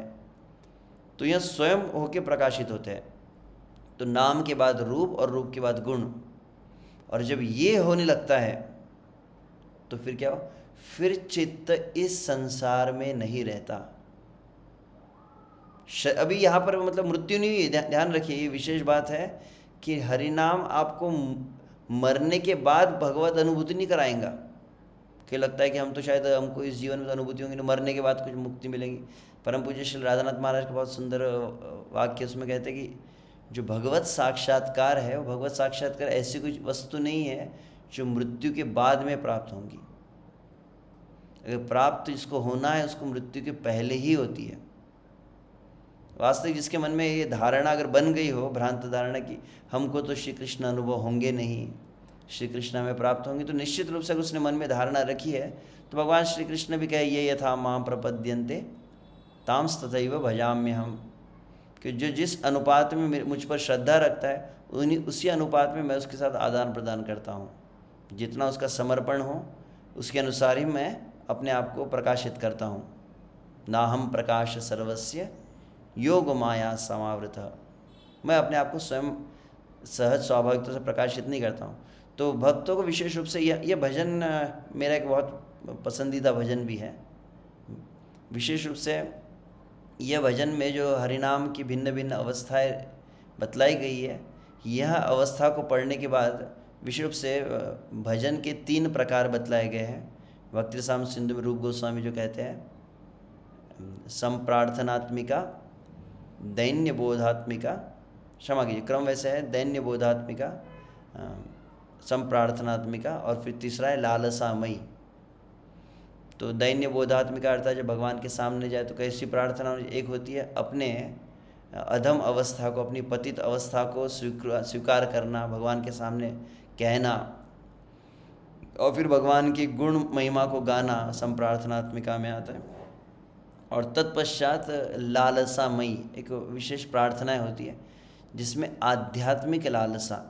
तो यह स्वयं होके प्रकाशित होते हैं। तो नाम के बाद रूप और रूप के बाद गुण, और जब ये होने लगता है तो फिर क्या हो, फिर चित्त इस संसार में नहीं रहता। अभी यहाँ पर मतलब मृत्यु नहीं हुई, ध्यान रखिए, ये विशेष बात है कि हरिनाम आपको मरने के बाद भगवत अनुभूति नहीं कराएंगा। कि लगता है कि हम तो शायद हमको इस जीवन में तो अनुभूति होंगी, मरने के बाद कुछ मुक्ति मिलेगी। परम पूज्य श्री राधानाथ महाराज का बहुत सुंदर वाक्य उसमें कहते हैं कि जो भगवत साक्षात्कार है वो भगवत साक्षात्कार ऐसी कुछ वस्तु नहीं है जो मृत्यु के बाद में प्राप्त होंगी। अगर प्राप्त जिसको होना है उसको मृत्यु के पहले ही होती है। वास्तविक जिसके मन में ये धारणा अगर बन गई हो, भ्रांत धारणा की हमको तो श्री कृष्ण अनुभव होंगे नहीं, श्री कृष्ण में प्राप्त होंगे, तो निश्चित रूप से उसने मन में धारणा रखी है तो भगवान श्री कृष्ण भी कहे ये यथा मां प्रपद्यन्ते तांस तथैव भजाम्य हम, कि जो जिस अनुपात में मुझ पर श्रद्धा रखता है उसी अनुपात में मैं उसके साथ आदान प्रदान करता हूँ। जितना उसका समर्पण हो उसके अनुसार ही मैं अपने आप को प्रकाशित करता हूँ। ना हम प्रकाश सर्वस्य योग माया समावृत, मैं अपने आप को स्वयं सहज स्वाभाविकता से प्रकाशित नहीं करता हूँ। तो भक्तों को विशेष रूप से यह भजन मेरा एक बहुत पसंदीदा भजन भी है। विशेष रूप से यह भजन में जो हरिनाम की भिन्न भिन्न अवस्थाएं बतलाई गई है, यह अवस्था को पढ़ने के बाद विशेष रूप से भजन के 3 प्रकार बतलाए गए हैं। भक्ति रसामृत सिंधु में रूप गोस्वामी जो कहते हैं संप्रार्थनात्मिका, दैन्य बोधात्मिका, क्षमा कीजिए क्रम वैसे है, दैन्य बोधात्मिका, संप्रार्थनात्मिका और फिर तीसरा है लालसामयी। तो दैन्य बोधात्मिका अर्थात जब भगवान के सामने जाए तो कैसी प्रार्थना, एक होती है अपने अधम अवस्था को, अपनी पतित अवस्था को स्वीकार करना, भगवान के सामने कहना, और फिर भगवान की गुण महिमा को गाना, संप्रार्थनात्मिका में आता है। और तत्पश्चात लालसामयी एक विशेष प्रार्थनाएं होती है जिसमें आध्यात्मिक लालसा,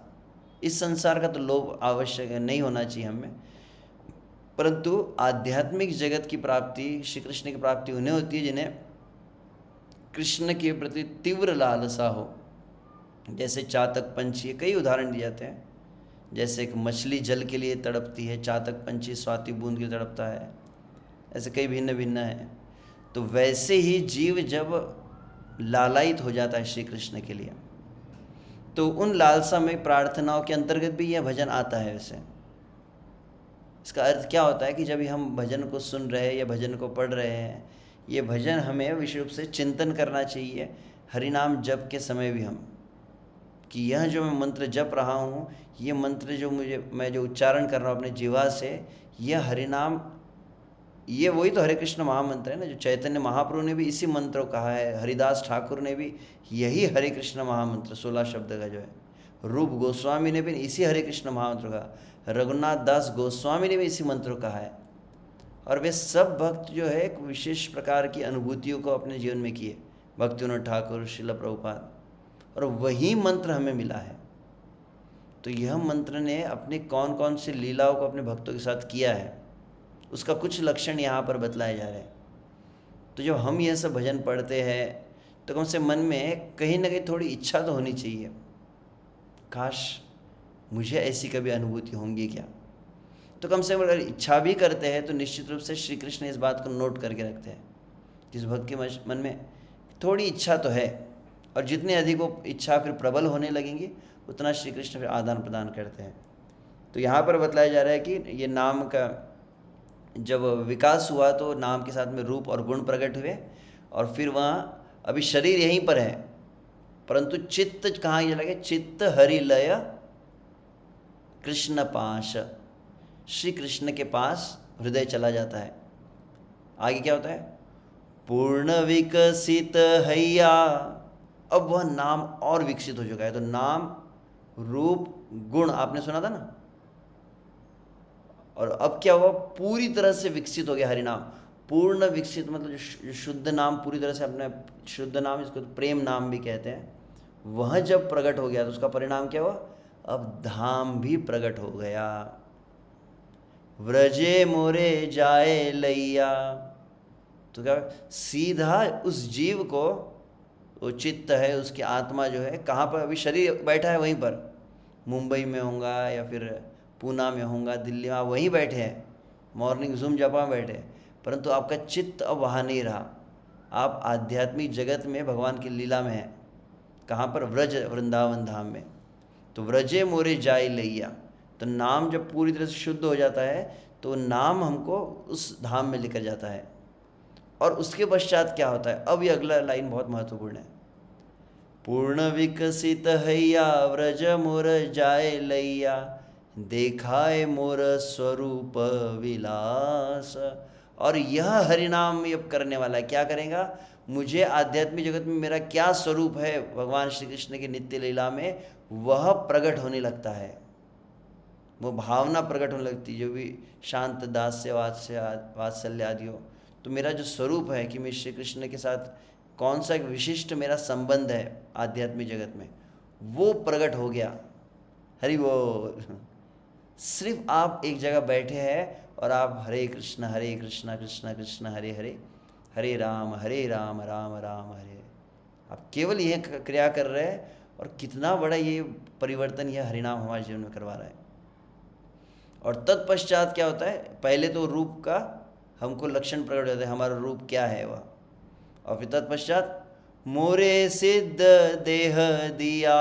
इस संसार का तो लोभ आवश्यक नहीं होना चाहिए हमें, परंतु आध्यात्मिक जगत की प्राप्ति, श्री कृष्ण की प्राप्ति उन्हें होती है जिन्हें कृष्ण के प्रति तीव्र लालसा हो। जैसे चातक पंछी, कई उदाहरण दिए जाते हैं, जैसे एक मछली जल के लिए तड़पती है, चातक पंछी स्वाति बूंद के लिए तड़पता है, ऐसे कई भिन्न भिन्न हैं। तो वैसे ही जीव जब लालायित हो जाता है श्री कृष्ण के लिए, तो उन लालसामय प्रार्थनाओं के अंतर्गत भी यह भजन आता है। वैसे इसका अर्थ क्या होता है कि जब हम भजन को सुन रहे हैं या भजन को पढ़ रहे हैं, ये भजन हमें विशेष रूप से चिंतन करना चाहिए हरिनाम जप के समय भी हम, कि यह जो मैं मंत्र जप रहा हूँ, ये मंत्र जो मैं जो उच्चारण कर रहा हूँ अपने जीवा से, यह हरिनाम, ये वही तो हरे कृष्ण महामंत्र है ना, जो चैतन्य महाप्रभु ने भी इसी मंत्र को कहा है, हरिदास ठाकुर ने भी यही हरे कृष्ण महामंत्र 16 शब्द का जो है, रूप गोस्वामी ने भी इसी हरे कृष्ण महामंत्र का, रघुनाथ दास गोस्वामी ने भी इसी मंत्र को कहा है। और वे सब भक्त जो है एक विशेष प्रकार की अनुभूतियों को अपने जीवन में किए, भक्तिविनोद ठाकुर, श्रील प्रभुपाद, और वही मंत्र हमें मिला है। तो यह मंत्र ने अपने कौन कौन से लीलाओं को अपने भक्तों के साथ किया है, उसका कुछ लक्षण यहाँ पर बतलाए जा रहे हैं। तो जब हम यह सब भजन पढ़ते हैं तो कम से मन में कहीं ना कहीं थोड़ी इच्छा तो होनी चाहिए, काश मुझे ऐसी कभी अनुभूति होंगी क्या। तो कम से कम अगर इच्छा भी करते हैं तो निश्चित रूप से श्री कृष्ण इस बात को नोट करके रखते हैं, जिस भक्त के मन में थोड़ी इच्छा तो है, और जितनी अधिक वो इच्छा फिर प्रबल होने लगेंगी उतना श्री कृष्ण फिर आदान प्रदान करते हैं। तो यहाँ पर बतलाया जा रहा है कि ये नाम का जब विकास हुआ तो नाम के साथ में रूप और गुण प्रकट हुए, और फिर वहाँ अभी शरीर यहीं पर है परंतु चित्त कहाँ ये लगे, चित्त हरिलय कृष्ण पाश, श्री कृष्ण के पास हृदय चला जाता है। आगे क्या होता है, पूर्ण विकसित हैया, अब वह नाम और विकसित हो चुका है। तो नाम रूप गुण आपने सुना था ना, और अब क्या हुआ, पूरी तरह से विकसित हो गया हरिनाम। पूर्ण विकसित मतलब जो शुद्ध नाम पूरी तरह से अपने शुद्ध नाम, इसको तो प्रेम नाम भी कहते हैं, वह जब प्रकट हो गया तो उसका परिणाम क्या हुआ, अब धाम भी प्रकट हो गया। व्रजे मोरे जाए लैया, तो क्या सीधा उस जीव को, वो चित्त है उसकी आत्मा जो है कहाँ पर, अभी शरीर बैठा है वहीं पर, मुंबई में होगा या फिर पूना में होगा, दिल्ली में, आप वहीं बैठे हैं, मॉर्निंग जूम जपा में बैठे, परंतु आपका चित्त अब वहाँ नहीं रहा, आप आध्यात्मिक जगत में भगवान की लीला में हैं। कहाँ पर, व्रज वृंदावन धाम में। तो व्रजे मोरे जाए लैया, तो नाम जब पूरी तरह से शुद्ध हो जाता है तो नाम हमको उस धाम में लेकर जाता है। और उसके पश्चात क्या होता है, अब ये अगला लाइन बहुत महत्वपूर्ण है, पूर्ण विकसित हैया व्रज मोर जाए लैया, देखाए मोर स्वरूप विलास। और यह हरिनाम अब करने वाला है, क्या करेगा, मुझे आध्यात्मिक जगत में मेरा क्या स्वरूप है भगवान श्री कृष्ण की नित्य लीला में, वह प्रकट होने लगता है, वो भावना प्रकट होने लगती है, जो भी शांत दास्य वात्सल्य आदि हो। तो मेरा जो स्वरूप है कि मैं श्री कृष्ण के साथ कौन सा एक विशिष्ट मेरा संबंध है आध्यात्मिक जगत में, वो प्रकट हो गया। हरि बोल। सिर्फ आप एक जगह बैठे हैं और आप हरे कृष्ण कृष्ण कृष्ण हरे हरे, हरे राम राम राम हरे, आप केवल यह क्रिया कर रहे हैं, और कितना बड़ा ये परिवर्तन यह हरिनाम हमारे जीवन में करवा रहा है। और तत्पश्चात क्या होता है, पहले तो रूप का हमको लक्षण प्रकट होता है, हमारा रूप क्या है वह, और फिर तत्पश्चात मोरे सिद्ध देह दिया,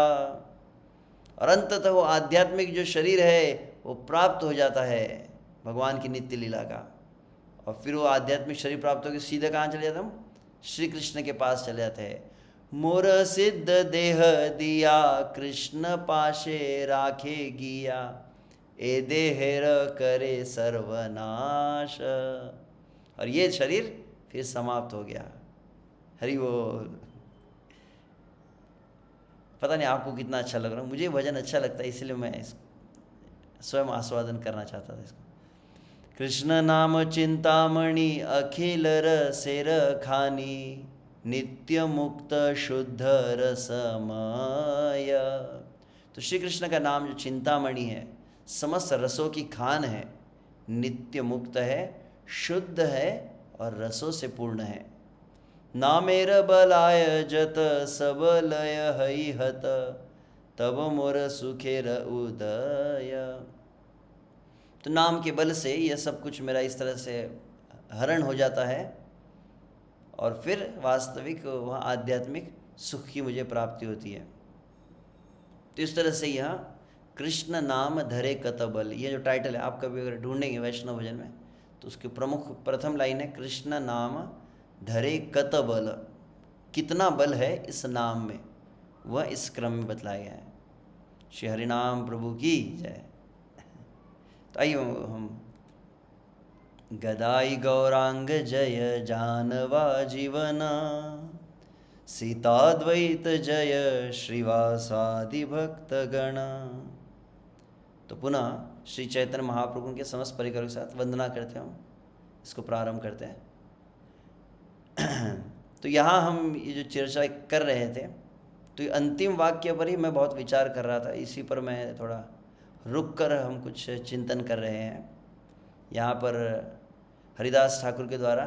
और अंततः वो आध्यात्मिक जो शरीर है वो प्राप्त हो जाता है भगवान की नित्य लीला का। और फिर वो आध्यात्मिक शरीर प्राप्त होकर सीधे कहाँ चले जाते हम, श्री कृष्ण के पास चले जाते हैं। मोर सिद्ध देह दिया कृष्ण पाशे राखे गिया, ए देहर करे सर्वनाश, और ये शरीर फिर समाप्त हो गया। हरि बोल। पता नहीं आपको कितना अच्छा लग रहा है, मुझे भजन अच्छा लगता है, इसलिए मैं इसको स्वयं आस्वादन करना चाहता था इसको। कृष्ण नाम चिंतामणि अखिल रसेर खानी, नित्य मुक्त शुद्ध रसमय। तो श्री कृष्ण का नाम जो चिंतामणि है, समस्त रसों की खान है, नित्य मुक्त है, शुद्ध है और रसों से पूर्ण है। नामेर बलाय जत सब लय हई हत, तब मोर सुखेर उदय। तो नाम के बल से यह सब कुछ मेरा इस तरह से हरण हो जाता है, और फिर वास्तविक वहाँ आध्यात्मिक सुख की मुझे प्राप्ति होती है। तो इस तरह से यह कृष्ण नाम धरे कत बल, ये जो टाइटल है आप कभी अगर ढूंढेंगे वैष्णव भजन में तो उसकी प्रमुख प्रथम लाइन है, कृष्ण नाम धरे कत बल, कितना बल है इस नाम में, वह इस क्रम में बतलाया गया है। श्री हरिनाम प्रभु की जय। तो आइए हम गदाई गौरांग जय जानवा जीवना, सीताद्वैत जय श्रीवासादि भक्तगण। तो पुनः श्री चैतन्य महाप्रभु के समस्त परिकरों के साथ वंदना करते हैं, हम इसको प्रारंभ करते हैं। तो यहाँ हम ये जो चर्चा कर रहे थे, तो ये अंतिम वाक्य पर ही मैं बहुत विचार कर रहा था, इसी पर मैं थोड़ा रुक कर हम कुछ चिंतन कर रहे हैं। यहाँ पर हरिदास ठाकुर के द्वारा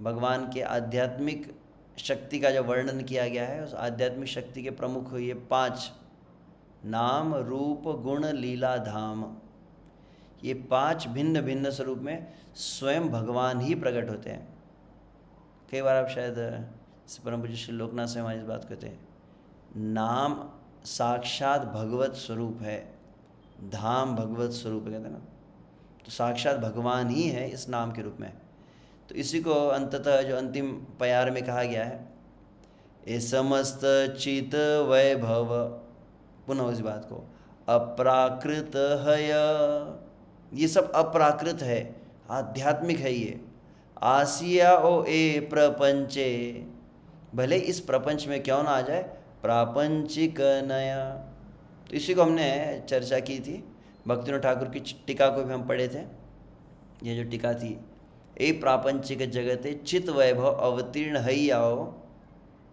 भगवान के आध्यात्मिक शक्ति का जो वर्णन किया गया है, उस आध्यात्मिक शक्ति के प्रमुख ये 5 नाम रूप गुण लीला धाम, ये 5 भिन्न भिन्न स्वरूप में स्वयं भगवान ही प्रकट होते हैं। कई बार आप शायद परम पूज्य श्री लोकनाथ से हमारी इस बात कहते हैं, नाम साक्षात भगवत स्वरूप है, धाम भगवत स्वरूप है, कहते हैं ना। तो साक्षात भगवान ही है इस नाम के रूप में। तो इसी को अंततः जो अंतिम प्यार में कहा गया है, ये समस्त चित वैभव, पुनः उस बात को, अप्राकृत है, ये सब अप्राकृत है, आध्यात्मिक है ये। आसिया ओ ए प्रपंचे, भले इस प्रपंच में क्यों ना आ जाए, प्रापंचिक नया। तो इसी को हमने चर्चा की थी, भक्तिविनोद ठाकुर की टीका को भी हम पढ़े थे। ये जो टीका थी, ए प्रापंचिक जगते चित वैभव अवतीर्ण है आओ,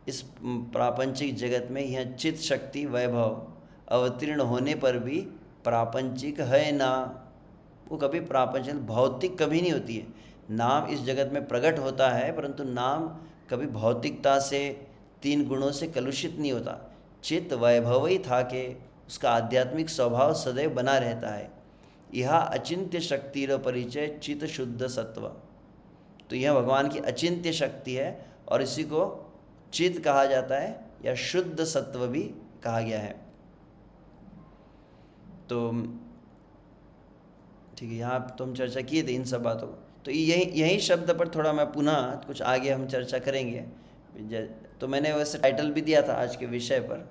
इस प्रापंचिक जगत में यह चित शक्ति वैभव अवतीर्ण होने पर भी प्रापंचिक है ना, वो कभी प्रापंचिक भौतिक कभी नहीं होती है। नाम इस जगत में प्रकट होता है, परंतु नाम कभी भौतिकता से 3 गुणों से कलुषित नहीं होता। चित्त वैभव ही था कि उसका आध्यात्मिक स्वभाव सदैव बना रहता है। यह अचिंत्य शक्तिर परिचय चित्त शुद्ध सत्व, तो यह भगवान की अचिंत्य शक्ति है और इसी को चित्त कहा जाता है या शुद्ध सत्व भी कहा गया है। तो ठीक है, यहाँ तो हम चर्चा किए थे इन सब बातों को। तो यही शब्द पर थोड़ा मैं पुनः कुछ आगे हम चर्चा करेंगे। तो मैंने वैसे टाइटल भी दिया था आज के विषय पर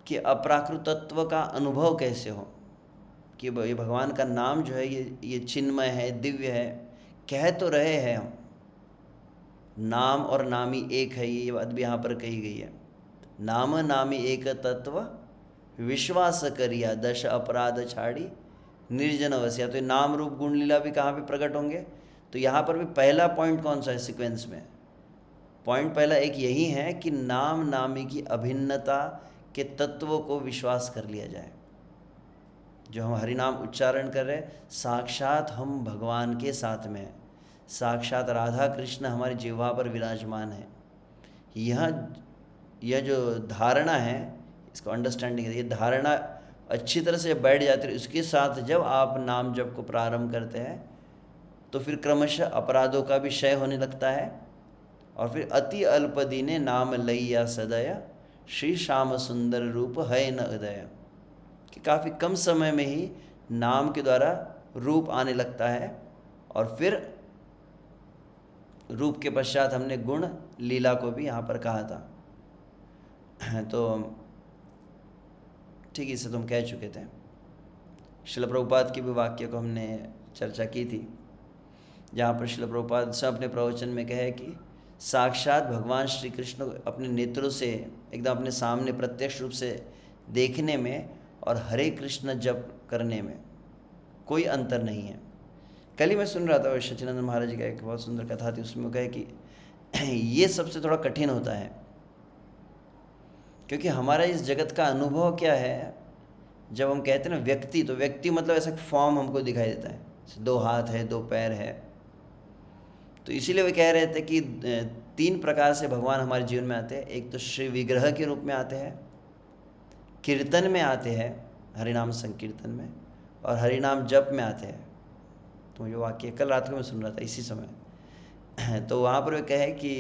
कि अप्राकृतत्व का अनुभव कैसे हो, कि ये भगवान का नाम जो है ये चिन्मय है, दिव्य है। कह तो रहे हैं हम, नाम और नामी एक है, ये बात भी यहाँ पर कही गई है। नाम नामी एक तत्व विश्वास करिया, दश अपराध छाड़ी निर्जन वसिया। तो नाम रूप गुण लीला भी कहाँ पे प्रकट होंगे, तो यहाँ पर भी पहला पॉइंट कौन सा है सीक्वेंस में? पॉइंट पहला एक यही है कि नाम नामी की अभिन्नता के तत्वों को विश्वास कर लिया जाए। जो हम हरिनाम उच्चारण कर रहे, साक्षात हम भगवान के साथ में हैं, साक्षात राधा कृष्ण हमारी जिह्वा पर विराजमान है। यह जो धारणा है, इसको अंडरस्टैंडिंग है, ये धारणा अच्छी तरह से बैठ जाती है। उसके साथ जब आप नाम जप को प्रारंभ करते हैं तो फिर क्रमशः अपराधों का भी क्षय होने लगता है। और फिर अति अल्पदिने नाम लैया सदय, श्री श्याम सुंदर रूप है न उदय, कि काफ़ी कम समय में ही नाम के द्वारा रूप आने लगता है। और फिर रूप के पश्चात हमने गुण लीला को भी यहाँ पर कहा था। तो ठीक, इसे तो हम कह चुके थे। श्रील प्रभुपाद की भी वाक्य को हमने चर्चा की थी, जहाँ पर श्रील प्रभुपाद से अपने प्रवचन में कहे कि साक्षात भगवान श्री कृष्ण को अपने नेत्रों से एकदम अपने सामने प्रत्यक्ष रूप से देखने में और हरे कृष्ण जप करने में कोई अंतर नहीं है। कल ही मैं सुन रहा था सच्चिदानंद महाराज जी का एक बहुत सुंदर कथा थी, उसमें कहे कि ये सबसे थोड़ा कठिन होता है, क्योंकि हमारा इस जगत का अनुभव क्या है, जब हम कहते हैं ना व्यक्ति, तो व्यक्ति मतलब ऐसा फॉर्म हमको दिखाई देता है, 2 हाथ है, 2 पैर है। तो इसीलिए वे कह रहे थे कि 3 प्रकार से भगवान हमारे जीवन में आते हैं। एक तो श्री विग्रह के रूप में आते हैं, कीर्तन में आते हैं, हरिनाम संकीर्तन में, और हरिनाम जप में आते हैं। तो मुझे वाक्य कल रात को मैं सुन रहा था इसी समय, तो वहाँ पर वे कहे कि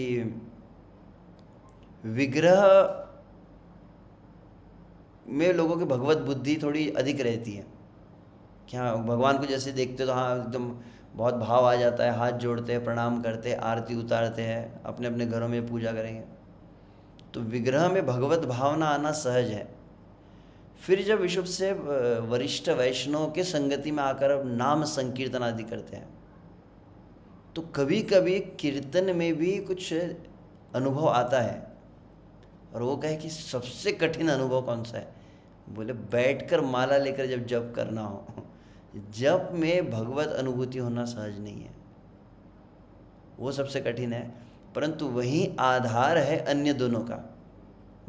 विग्रह में लोगों की भगवत बुद्धि थोड़ी अधिक रहती है, कि हाँ भगवान को जैसे देखते तो हाँ एकदम बहुत भाव आ जाता है, हाथ जोड़ते हैं, प्रणाम करते हैं, आरती उतारते हैं, अपने अपने घरों में पूजा करेंगे। तो विग्रह में भगवत भावना आना सहज है। फिर जब विशुद्ध से वरिष्ठ वैष्णव के संगति में आकर अब नाम संकीर्तन आदि करते हैं, तो कभी कभी कीर्तन में भी कुछ अनुभव आता है। और वो कहे कि सबसे कठिन अनुभव कौन सा है? बोले बैठकर माला लेकर जब जप करना हो, जप में भगवत अनुभूति होना सहज नहीं है, वो सबसे कठिन है। परंतु वही आधार है अन्य दोनों का।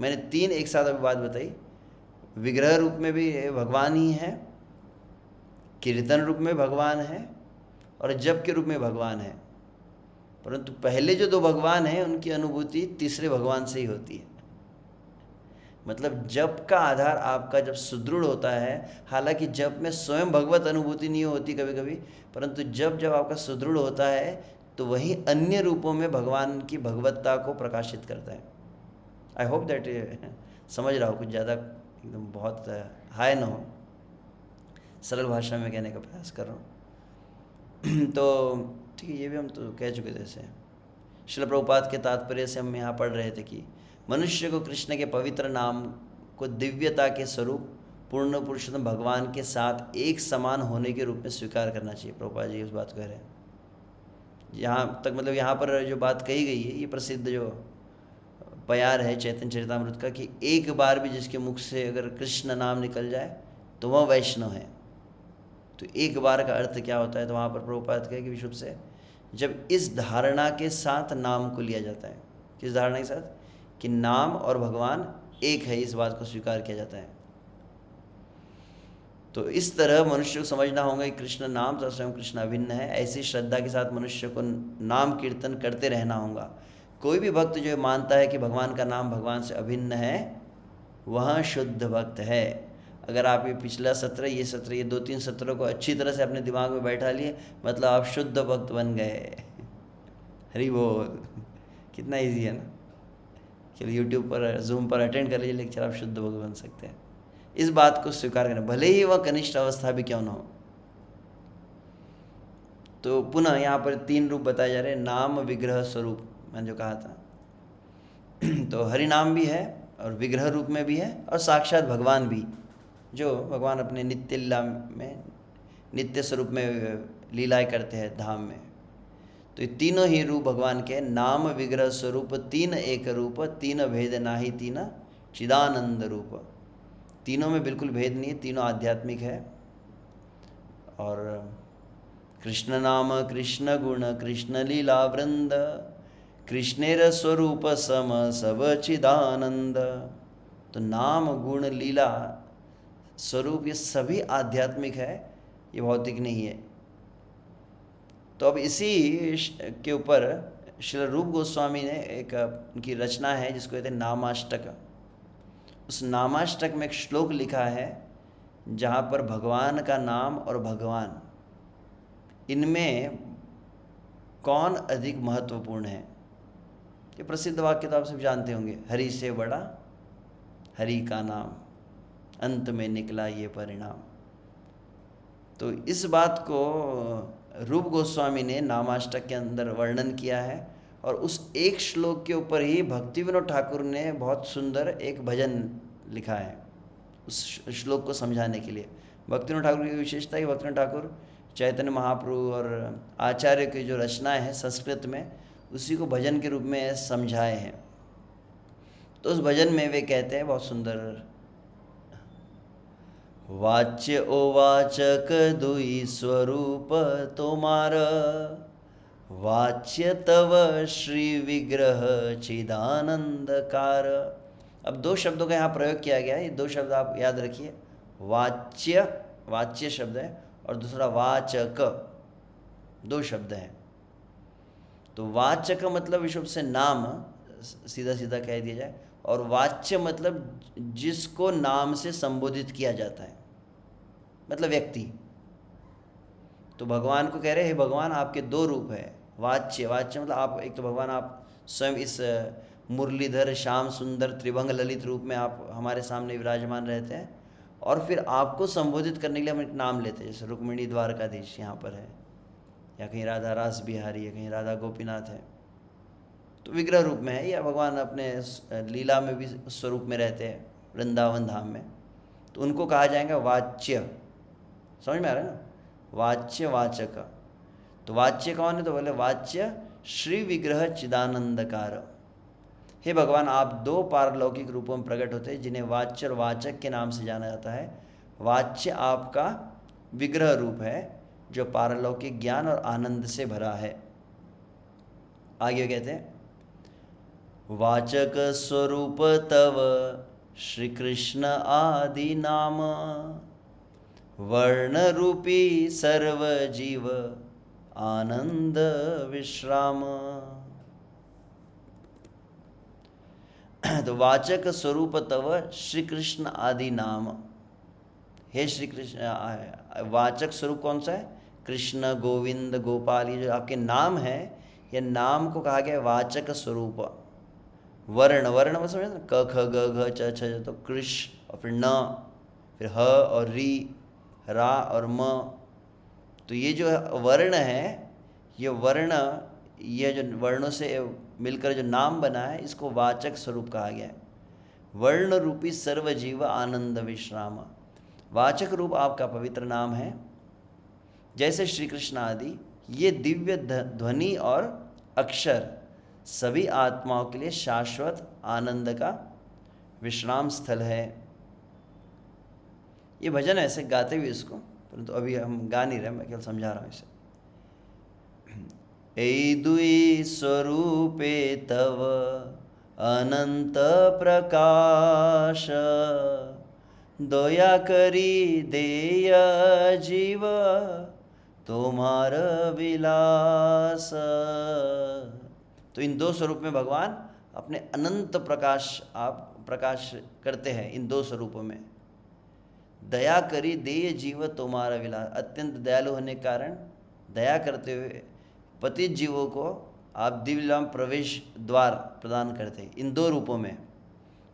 मैंने तीन एक साथ अभी बात बताई, विग्रह रूप में भी भगवान ही है, कीर्तन रूप में भगवान है, और जप के रूप में भगवान है। परंतु पहले जो दो भगवान हैं उनकी अनुभूति तीसरे भगवान से ही होती है। मतलब जप का आधार आपका जब सुदृढ़ होता है, हालांकि जप में स्वयं भगवत अनुभूति नहीं होती कभी कभी, परंतु जब आपका सुदृढ़ होता है तो वही अन्य रूपों में भगवान की भगवत्ता को प्रकाशित करता है। आई होप दैट समझ रहा हो, कुछ ज़्यादा एकदम बहुत हाई ना हो, सरल भाषा में कहने का प्रयास कर रहा हूँ। तो ठीक है, ये भी हम तो कह चुके थे। ऐसे श्रील प्रभुपाद के तात्पर्य से हम यहाँ पढ़ रहे थे कि मनुष्य को कृष्ण के पवित्र नाम को दिव्यता के स्वरूप पूर्ण पुरुषोत्तम भगवान के साथ एक समान होने के रूप में स्वीकार करना चाहिए। प्रभुपाद जी उस बात को कह रहे हैं। यहाँ तक मतलब यहाँ पर जो बात कही गई है, ये प्रसिद्ध जो प्यार है चैतन्य चरितामृत का, कि एक बार भी जिसके मुख से अगर कृष्ण नाम निकल जाए तो वह वैष्णव है। तो एक बार का अर्थ क्या होता है, तो वहाँ पर प्रभुपाद कहे कि विशुद्ध से जब इस धारणा के साथ नाम को लिया जाता है, किस धारणा के साथ, कि नाम और भगवान एक है, इस बात को स्वीकार किया जाता है। तो इस तरह मनुष्य को समझना होगा कि कृष्ण नाम तो स्वयं कृष्ण अभिन्न है। ऐसी श्रद्धा के साथ मनुष्य को नाम कीर्तन करते रहना होगा। कोई भी भक्त जो मानता है कि भगवान का नाम भगवान से अभिन्न है, वह शुद्ध भक्त है। अगर आप ये पिछला सत्र, ये सत्र, ये 2-3 सत्रों को अच्छी तरह से अपने दिमाग में बैठा लिए, मतलब आप शुद्ध भक्त बन गए। हरि बोल। कितना इजी है ना। चलिए यूट्यूब पर, जूम पर अटेंड कर लीजिए लेक्चर, आप शुद्ध भक्त बन सकते हैं। इस बात को स्वीकार करें, भले ही वह कनिष्ठ अवस्था भी क्यों न हो। तो पुनः यहाँ पर 3 रूप बताए जा रहे हैं, नाम विग्रह स्वरूप, मैंने जो कहा था। तो हरि नाम भी है और विग्रह रूप में भी है, और साक्षात भगवान भी, जो भगवान अपने नित्य लीला में नित्य स्वरूप में लीलाएं करते हैं धाम में। तो ये तीनों ही रूप भगवान के, नाम विग्रह स्वरूप, 3 एक रूप, 3 भेद नाही, 3 चिदानंद रूप। तीनों में बिल्कुल भेद नहीं है, तीनों आध्यात्मिक है। और कृष्ण नाम कृष्ण गुण कृष्ण लीला वृंद, कृष्णेर स्वरूप सम सब चिदानंद। तो नाम गुण लीला स्वरूप ये सभी आध्यात्मिक है, ये भौतिक नहीं है। तो अब इसी के ऊपर श्री रूप गोस्वामी ने एक उनकी रचना है जिसको कहते हैं नामाष्टक। उस नामाष्टक में एक श्लोक लिखा है जहाँ पर भगवान का नाम और भगवान, इनमें कौन अधिक महत्वपूर्ण है। ये प्रसिद्ध वाक्य तो आप सब जानते होंगे, हरि से बड़ा हरि का नाम, अंत में निकला ये परिणाम। तो इस बात को रूप गोस्वामी ने नामाष्टक के अंदर वर्णन किया है, और उस एक श्लोक के ऊपर ही भक्ति विनोद ठाकुर ने बहुत सुंदर एक भजन लिखा है उस श्लोक को समझाने के लिए। भक्ति विनोद ठाकुर की विशेषता है कि भक्ति विनोद ठाकुर चैतन्य महाप्रभु और आचार्य की जो रचनाएं हैं संस्कृत में, उसी को भजन के रूप में समझाए हैं। तो उस भजन में वे कहते हैं बहुत सुंदर, वाच्य ओ वाचक दुई स्वरूप तोमार, वाच्य तव श्री विग्रह चिदानंदकार। अब 2 शब्दों का यहाँ प्रयोग किया गया है, ये 2 शब्द आप याद रखिए। वाच्य, वाच्य शब्द है, और दूसरा वाचक, 2 शब्द हैं। तो वाचक मतलब विशुद्ध से नाम, सीधा सीधा कह दिया जाए, और वाच्य मतलब जिसको नाम से संबोधित किया जाता है, मतलब व्यक्ति। तो भगवान को कह रहे हैं, भगवान आपके 2 रूप है। वाच्य, वाच्य मतलब आप, एक तो भगवान आप स्वयं इस मुरलीधर श्याम सुंदर त्रिभंग ललित रूप में आप हमारे सामने विराजमान रहते हैं, और फिर आपको संबोधित करने के लिए हम एक नाम लेते हैं, जैसे रुक्मिणी द्वारकाधीश यहाँ पर है, या कहीं राधा रास बिहारी है, कहीं राधा गोपीनाथ है, तो विग्रह रूप में है। या भगवान अपने लीला में भी स्वरूप में रहते हैं वृंदावन धाम में, तो उनको कहा जाएगा वाच्य। समझ में आ रहा है ना, वाच्य वाचक। तो वाच्य कौन है, तो बोले वाच्य श्री विग्रह चिदानंदकार। हे भगवान, आप 2 पारलौकिक रूपों में प्रकट होते हैं जिन्हें वाच्य और वाचक के नाम से जाना जाता है। वाच्य आपका विग्रह रूप है जो पारलौकिक ज्ञान और आनंद से भरा है। आगे कहते हैं, वाचक स्वरूप तव श्री कृष्ण आदि नाम, वर्ण रूपी सर्व जीव आनंद विश्राम। तो वाचक स्वरूप तव श्री कृष्ण आदि नाम, हे श्री कृष्ण, वाचक स्वरूप कौन सा है? कृष्ण, गोविंद, गोपाल, ये जो आपके नाम है, ये नाम को कहा गया वाचक स्वरूप। वर्ण, वर्ण में समझ क ख ग घ च छ, तो कृष और फिर न, फिर ह और री, रा और म। तो ये जो वर्ण है, ये वर्ण, ये जो वर्णों से मिलकर जो नाम बना है, इसको वाचक स्वरूप कहा गया है। वर्ण रूपी सर्व जीव आनंद विश्राम, वाचक रूप आपका पवित्र नाम है। जैसे श्री कृष्ण आदि ये दिव्य ध्वनि और अक्षर सभी आत्माओं के लिए शाश्वत आनंद का विश्राम स्थल है। ये भजन ऐसे गाते हुए इसको, परंतु अभी हम गा नहीं रहे, मैं केवल समझा रहा हूँ इसे। ए दुई स्वरूपे तव अनंत प्रकाश, दया करी देय जीव तुम्हार विलास। तो इन दो स्वरूप में भगवान अपने अनंत प्रकाश आप प्रकाश करते हैं। इन दो स्वरूपों में दया करी देय जीव तुम्हारा विलास, अत्यंत दयालु होने के कारण दया करते हुए पतित जीवों को आप दिव्य प्रवेश द्वार प्रदान करते हैं। इन दो रूपों में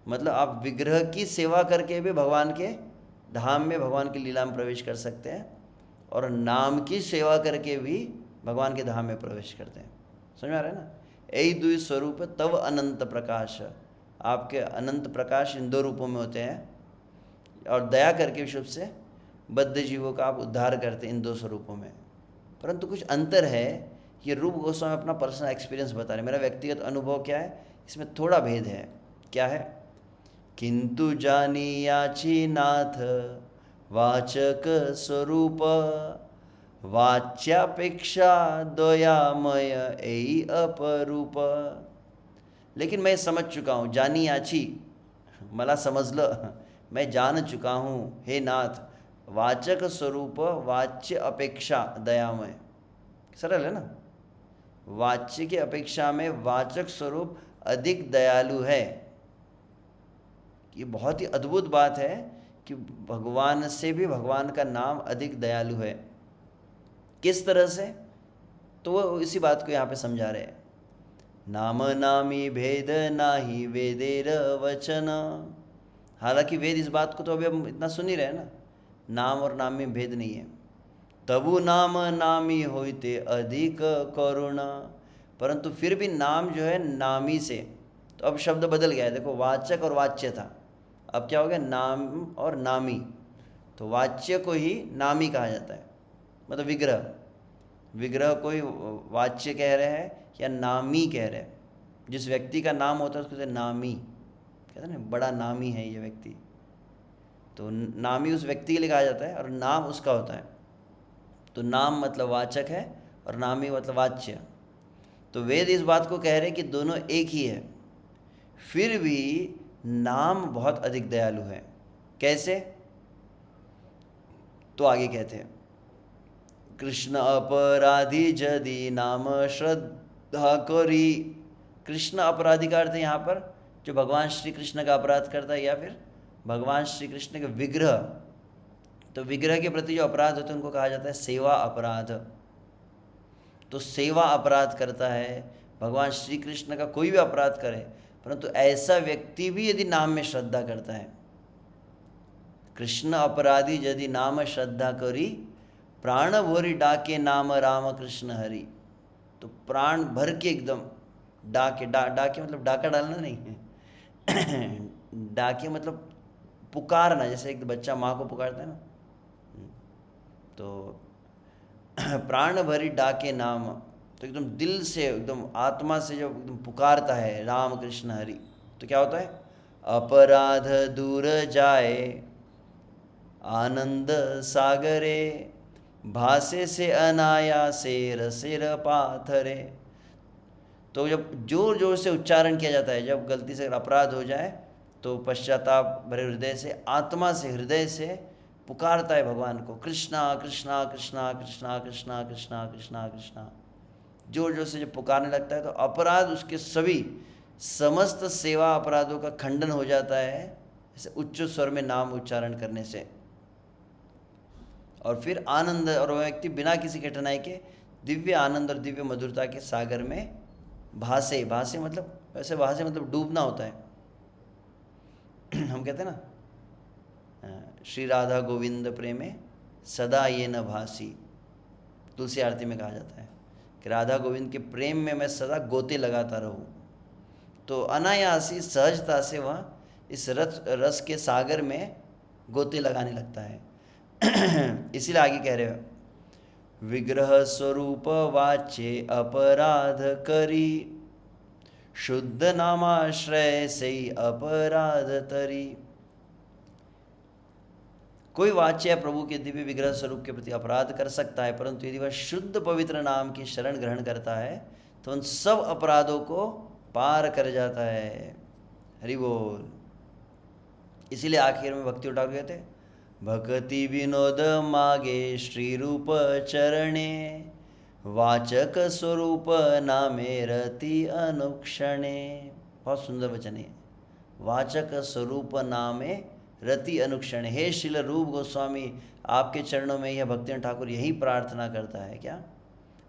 मतलब आप विग्रह की सेवा करके भी भगवान के धाम में, भगवान की लीला में प्रवेश कर सकते हैं, और नाम की सेवा करके भी भगवान के धाम में प्रवेश करते हैं। समझ में आ रहा है ना? यही द्वि स्वरूप तव अनंत प्रकाश, आपके अनंत प्रकाश इन दो रूपों में होते हैं, और दया करके विश्व से बद्ध जीवों का आप उद्धार करते हैं इन दो स्वरूपों में। परंतु कुछ अंतर है, ये रूप गोस्वामी अपना पर्सनल एक्सपीरियंस बता रहे, मेरा व्यक्तिगत अनुभव क्या है, इसमें थोड़ा भेद है। क्या है? किंतु जानियाछि नाथ वाचक स्वरूप, वाच्यापेक्षा दयामय एई अपरूप। लेकिन मैं समझ चुका हूँ, जानियाछि मला समजलं, मैं जान चुका हूँ हे नाथ, वाचक स्वरूप वाच्य अपेक्षा दयामय। सरल है ना? वाच्य की अपेक्षा में वाचक स्वरूप अधिक दयालु है। ये बहुत ही अद्भुत बात है कि भगवान से भी भगवान का नाम अधिक दयालु है। किस तरह से? तो वो इसी बात को यहाँ पे समझा रहे हैं। नाम नामी भेद नाही वेदेर वचन, हालांकि वेद इस बात को तो अभी हम इतना सुन ही रहे हैं ना, नाम और नाम में भेद नहीं है। तबु नाम नामी होते अधिक करुणा, परंतु फिर भी नाम जो है नामी से, तो अब शब्द बदल गया है। देखो, वाचक और वाच्य था, अब क्या हो गया? नाम और नामी। तो वाच्य को ही नामी कहा जाता है, मतलब विग्रह, विग्रह को ही वाच्य कह रहे हैं या नामी कह रहे हैं। जिस व्यक्ति का नाम होता है उसको कहते हैं नामी, कहते हैं ना बड़ा नामी है ये व्यक्ति, तो नामी उस व्यक्ति के लिए कहा जाता है और नाम उसका होता है। तो नाम मतलब वाचक है और नामी मतलब वाच्य। तो वेद इस बात को कह रहे हैं कि दोनों एक ही है, फिर भी नाम बहुत अधिक दयालु है। कैसे? तो आगे कहते हैं, कृष्ण अपराधी जदि नाम श्रद्धा करी। कृष्ण अपराधी का अर्थ है यहाँ पर जो भगवान श्री कृष्ण का अपराध करता है, या फिर भगवान श्री कृष्ण के विग्रह। तो विग्रह के प्रति जो अपराध होते हैं उनको कहा जाता है सेवा अपराध। तो सेवा अपराध करता है, भगवान श्री कृष्ण का कोई भी अपराध करे, परंतु ऐसा व्यक्ति भी यदि नाम में श्रद्धा करता है, कृष्ण अपराधी यदि नाम श्रद्धा करी, प्राण भोरी डाके नाम राम कृष्ण हरि। तो प्राण भर के एकदम डाके, डाके मतलब डाका डालना नहीं है डाके मतलब पुकारना, जैसे एक बच्चा माँ को पुकारता है ना, तो प्राण भरी डाके नाम, तो एकदम दिल से, एकदम आत्मा से जो एकदम पुकारता है राम कृष्ण हरि, तो क्या होता है? अपराध दूर जाए आनंद सागरे, भासे से अनायासे रसिर पाथरे। तो जब जोर जोर से उच्चारण किया जाता है, जब गलती से अपराध हो जाए तो पश्चाताप भरे हृदय से, आत्मा से, हृदय से पुकारता है भगवान को, कृष्णा कृष्णा कृष्णा कृष्णा कृष्णा कृष्णा कृष्णा कृष्णा। जोर जोर से जब पुकारने लगता है तो अपराध, उसके सभी समस्त सेवा अपराधों का खंडन हो जाता है ऐसे उच्च स्वर में नाम उच्चारण करने से। और फिर आनंद, और वह व्यक्ति बिना किसी कठिनाई के दिव्य आनंद और दिव्य मधुरता के सागर में भासे। भासे मतलब, वैसे भासे मतलब डूबना होता है। हम कहते हैं ना, श्री राधा गोविंद प्रेमे सदा ये न भासी, तुलसी आरती में कहा जाता है कि राधा गोविंद के प्रेम में मैं सदा गोते लगाता रहूं। तो अनायासी सहजता से वह इस रस के सागर में गोते लगाने लगता है। इसीलिए आगे कह रहे हो, विग्रह स्वरूप वाच्य अपराध करी, शुद्ध नामाश्रय से अपराध तरी। कोई वाच्य प्रभु के दिव्य विग्रह स्वरूप के प्रति अपराध कर सकता है, परंतु यदि वह शुद्ध पवित्र नाम की शरण ग्रहण करता है तो उन सब अपराधों को पार कर जाता है। हरि बोल। इसीलिए आखिर में भक्ति ठाकुर कहते, भक्ति विनोद मागे श्री रूप चरणे, वाचक स्वरूप नामे रति अनुक्षणे। बहुत सुंदर वचन है, वाचक स्वरूप नामे रति अनुक्षण। हे श्रील रूप गोस्वामी, आपके चरणों में यह भक्ति ठाकुर यही प्रार्थना करता है। क्या?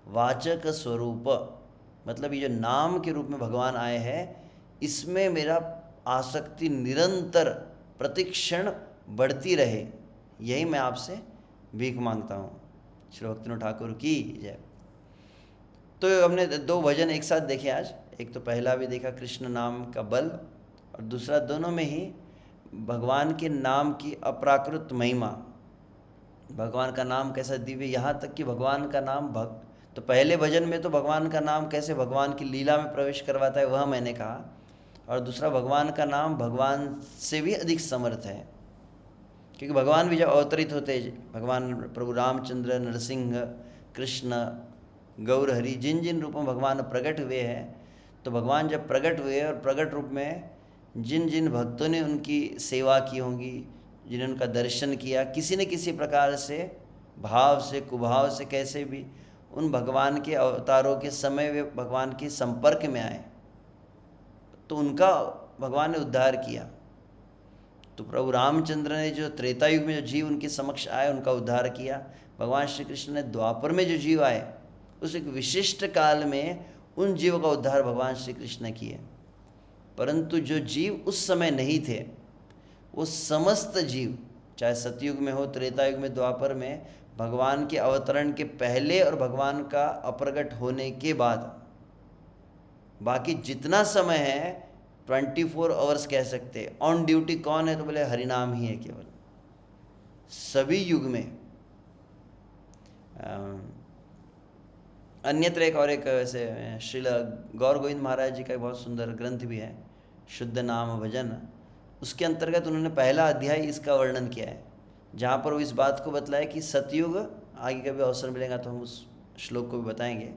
वाचक स्वरूप मतलब ये जो नाम के रूप में भगवान आए हैं, इसमें मेरा आसक्ति निरंतर प्रतिक्षण बढ़ती रहे, यही मैं आपसे भीख मांगता हूँ। श्री भक्ति ठाकुर की जय। तो हमने दो भजन एक साथ देखे आज। एक तो पहला भी देखा कृष्ण नाम का बल, और दूसरा दोनों में ही भगवान के नाम की अपराकृत महिमा, भगवान का नाम कैसा दिव्य, यहाँ तक कि भगवान का नाम तो पहले भजन में तो भगवान का नाम कैसे भगवान की लीला में प्रवेश करवाता है वह मैंने कहा, और दूसरा भगवान का नाम भगवान से भी अधिक समर्थ है, क्योंकि भगवान भी जब अवतरित होते, भगवान प्रभु रामचंद्र, नरसिंह, कृष्ण, गौरहरि, जिन जिन रूपों में भगवान प्रकट हुए हैं, तो भगवान जब प्रकट हुए और प्रकट रूप में जिन जिन भक्तों ने उनकी सेवा की होंगी, जिन्होंने उनका दर्शन किया, किसी न किसी प्रकार से, भाव से, कुभाव से, कैसे भी, उन भगवान के अवतारों के समय वे भगवान के संपर्क में आए तो उनका भगवान ने उद्धार किया। तो प्रभु रामचंद्र ने जो त्रेता युग में जो जीव उनके समक्ष आए उनका उद्धार किया। भगवान श्री कृष्ण ने द्वापर में जो जीव आए उस एक विशिष्ट काल में उन जीवों का उद्धार भगवान श्री कृष्ण ने किए। परंतु जो जीव उस समय नहीं थे, वो समस्त जीव, चाहे सतयुग में हो, त्रेता युग में, द्वापर में, भगवान के अवतरण के पहले और भगवान का अप्रगट होने के बाद, बाकी जितना समय है 24 आवर्स कह सकते। ऑन ड्यूटी कौन है? तो बोले हरिनाम ही है केवल, सभी युग में। अन्यत्र एक और एक वैसे श्रील गौर गोविंद महाराज जी का एक बहुत सुंदर ग्रंथ भी है, शुद्ध नाम भजन। उसके अंतर्गत उन्होंने पहला अध्याय इसका वर्णन किया है, जहाँ पर वो इस बात को बतलाया कि सतयुग, आगे कभी अवसर मिलेगा तो हम उस श्लोक को भी बताएंगे,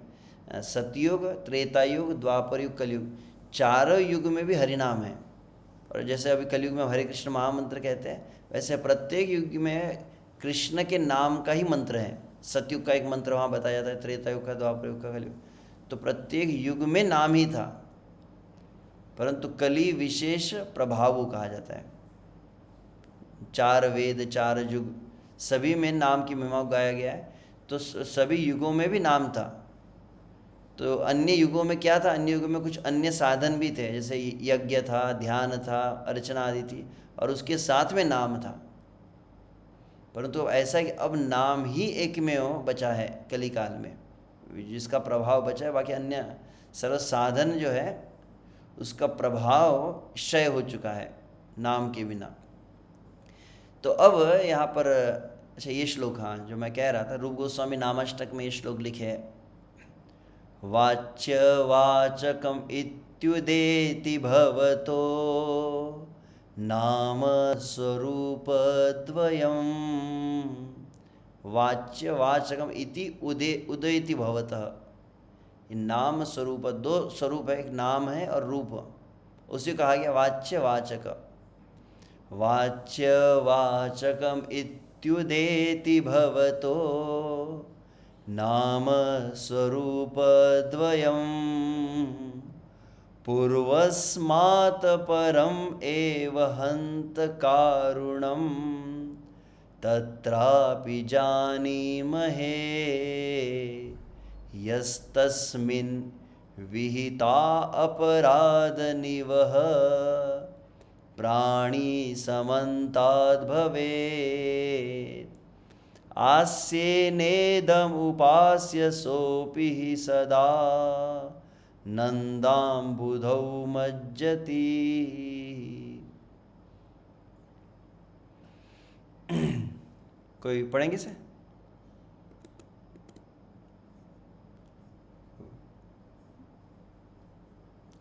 सतयुग, त्रेतायुग, द्वापर युग, कलयुग, चारों युग में भी हरिनाम है। और जैसे अभी कलयुग में हरे कृष्ण महामंत्र कहते हैं, वैसे प्रत्येक युग में कृष्ण के नाम का ही मंत्र है। सतयुग का एक मंत्र वहाँ बताया जाता है, त्रेतायुग का, द्वापर युग का, कलयुग, तो प्रत्येक युग में नाम ही था, परंतु कली विशेष प्रभाव कहा जाता है। चार वेद, चार युग, सभी में नाम की महिमा गाया गया है। तो सभी युगों में भी नाम था। तो अन्य युगों में क्या था? अन्य युगों में कुछ अन्य साधन भी थे, जैसे यज्ञ था, ध्यान था, अर्चना आदि थी, और उसके साथ में नाम था। परंतु ऐसा कि अब नाम ही एक में हो बचा है कली काल में, जिसका प्रभाव बचा है। बाकी अन्य सर्व साधन जो है उसका प्रभाव क्षय हो चुका है नाम के बिना। तो अब यहाँ पर अच्छा ये श्लोक, हाँ जो मैं कह रहा था, रूप गोस्वामी नामाष्टक में ये श्लोक लिखे है, वाच्य वाचकम इत्युदेति भवतो नाम स्वरूप द्वयम्। वाच्य वाचकम इति उदेति भवतः, ये नाम स्वरूप, दो स्वरूप है, एक नाम है और रूप। उसी कहा गया वाच्य वाचक। वाच्य वाचकम इत्युदेति भवतो नाम स्वरूप द्वयम् पूर्वस्मात् परम एव हन्त कारुणम् तत्रापि जानीमहे यस्तस्मिन् विहिता अपराधनिवह प्राणी समन्ताद् भवेत् आस्येनेदमुपास्य सोऽपि हि सदा नन्दाम्बुधौ मज्जति। कोई पढ़ेंगे इसे?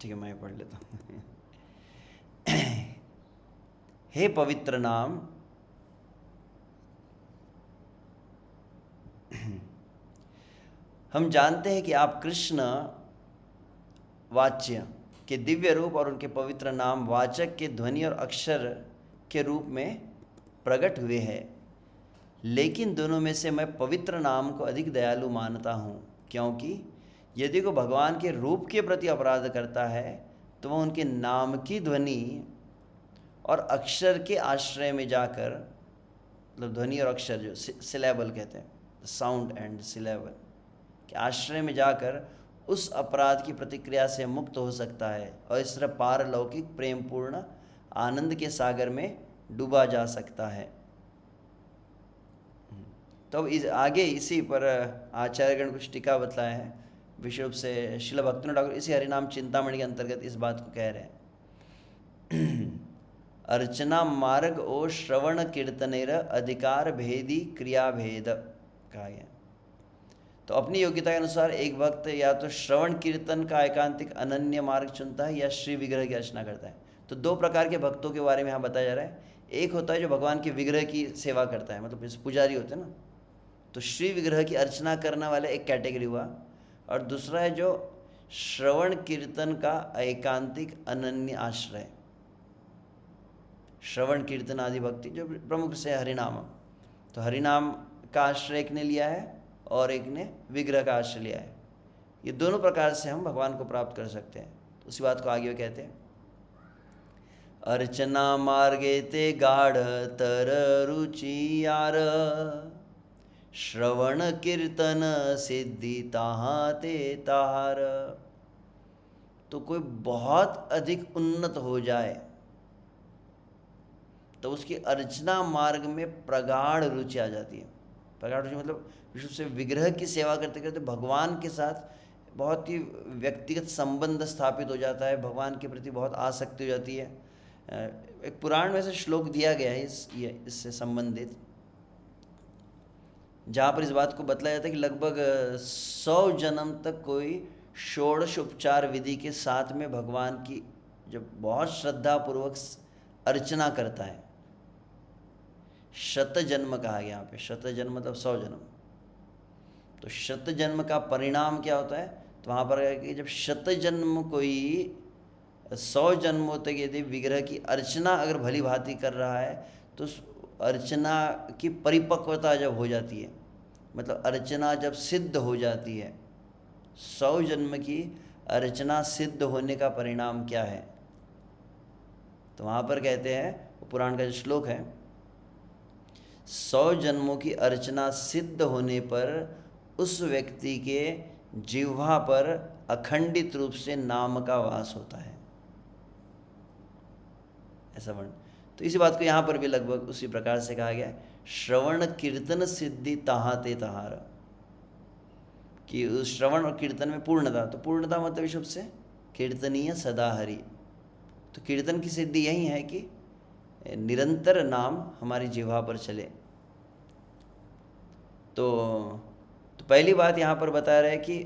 ठीक है, मैं पढ़ लेता हूँ। हे पवित्र नाम, हम जानते हैं कि आप कृष्ण वाच्य के दिव्य रूप और उनके पवित्र नाम वाचक के ध्वनि और अक्षर के रूप में प्रकट हुए हैं। लेकिन दोनों में से मैं पवित्र नाम को अधिक दयालु मानता हूँ, क्योंकि यदि कोई भगवान के रूप के प्रति अपराध करता है तो वह उनके नाम की ध्वनि और अक्षर के आश्रय में जाकर, मतलब ध्वनि और अक्षर जो सिलेबल कहते हैं, साउंड एंड सिलेबल के आश्रय में जाकर उस अपराध की प्रतिक्रिया से मुक्त हो सकता है और इस तरह पारलौकिक प्रेमपूर्ण आनंद के सागर में डूबा जा सकता है। तो अब आगे इसी पर आचार्यगण कुछ टीका बतलाए हैं। विशेष रूप से श्रील भक्तिनाथ ठाकुर इसी हरिनाम चिंतामणि के अंतर्गत इस बात को कह रहे हैं। अर्चना मार्ग ओ श्रवण कीर्तनेर अधिकार भेदी क्रिया भेद कहा गया। तो अपनी योग्यता के अनुसार एक भक्त या तो श्रवण कीर्तन का एकांतिक अनन्य मार्ग चुनता है या श्री विग्रह की अर्चना करता है। तो दो प्रकार के भक्तों के बारे में यहाँ बताया जा रहा है। एक होता है जो भगवान के विग्रह की सेवा करता है, मतलब जैसे पुजारी होते हैं ना, तो श्री विग्रह की अर्चना करने वाले एक कैटेगरी हुआ। और दूसरा है जो श्रवण कीर्तन का एकांतिक अनन्य आश्रय, श्रवण कीर्तन आदि भक्ति जो प्रमुख से हरिनाम। तो हरिनाम का आश्रय एक ने लिया है और एक ने विग्रह का आश्रय लिया है। ये दोनों प्रकार से हम भगवान को प्राप्त कर सकते हैं। तो उसी बात को आगे वो कहते हैं, अर्चना मार्गे ते गाढ़ तर रुचि यार श्रवण कीर्तन सिद्धि ताहा ते ताहार। तो कोई बहुत अधिक उन्नत हो जाए तो उसकी अर्चना मार्ग में प्रगाढ़ रुचि आ जाती है। प्रगाढ़ रुचि मतलब विशुद्ध से विग्रह की सेवा करते करते भगवान के साथ बहुत ही व्यक्तिगत संबंध स्थापित हो जाता है, भगवान के प्रति बहुत आसक्ति हो जाती है। एक पुराण में से श्लोक दिया गया है इससे संबंधित, जहाँ पर इस बात को बतलाया जाता है कि लगभग 100 जन्म तक कोई षोडश उपचार विधि के साथ में भगवान की जब बहुत श्रद्धापूर्वक अर्चना करता है, शत जन्म कहा गया यहाँ पे, शत जन्म मतलब 100 जन्म। तो शत जन्म का परिणाम क्या होता है? तो वहाँ पर है कि जब शत जन्म कोई 100 जन्मों तक यदि विग्रह की अर्चना अगर भली भांति कर रहा है तो उस अर्चना की परिपक्वता जब हो जाती है, मतलब अर्चना जब सिद्ध हो जाती है, 100 जन्म की अर्चना सिद्ध होने का परिणाम क्या है? तो वहाँ पर कहते हैं, पुराण का जो श्लोक है, 100 जन्मों की अर्चना सिद्ध होने पर उस व्यक्ति के जिह्वा पर अखंडित रूप से नाम का वास होता है, ऐसा वर्ण। तो इसी बात को यहाँ पर भी लगभग उसी प्रकार से कहा गया है, श्रवण कीर्तन सिद्धि ताहाते तहार, कि उस श्रवण और कीर्तन में पूर्णता। तो पूर्णता मतलब विशुद्ध से कीर्तनीय सदा हरि। तो कीर्तन की सिद्धि यही है कि निरंतर नाम हमारी जिह्वा पर चले। तो पहली बात यहाँ पर बता रहे हैं कि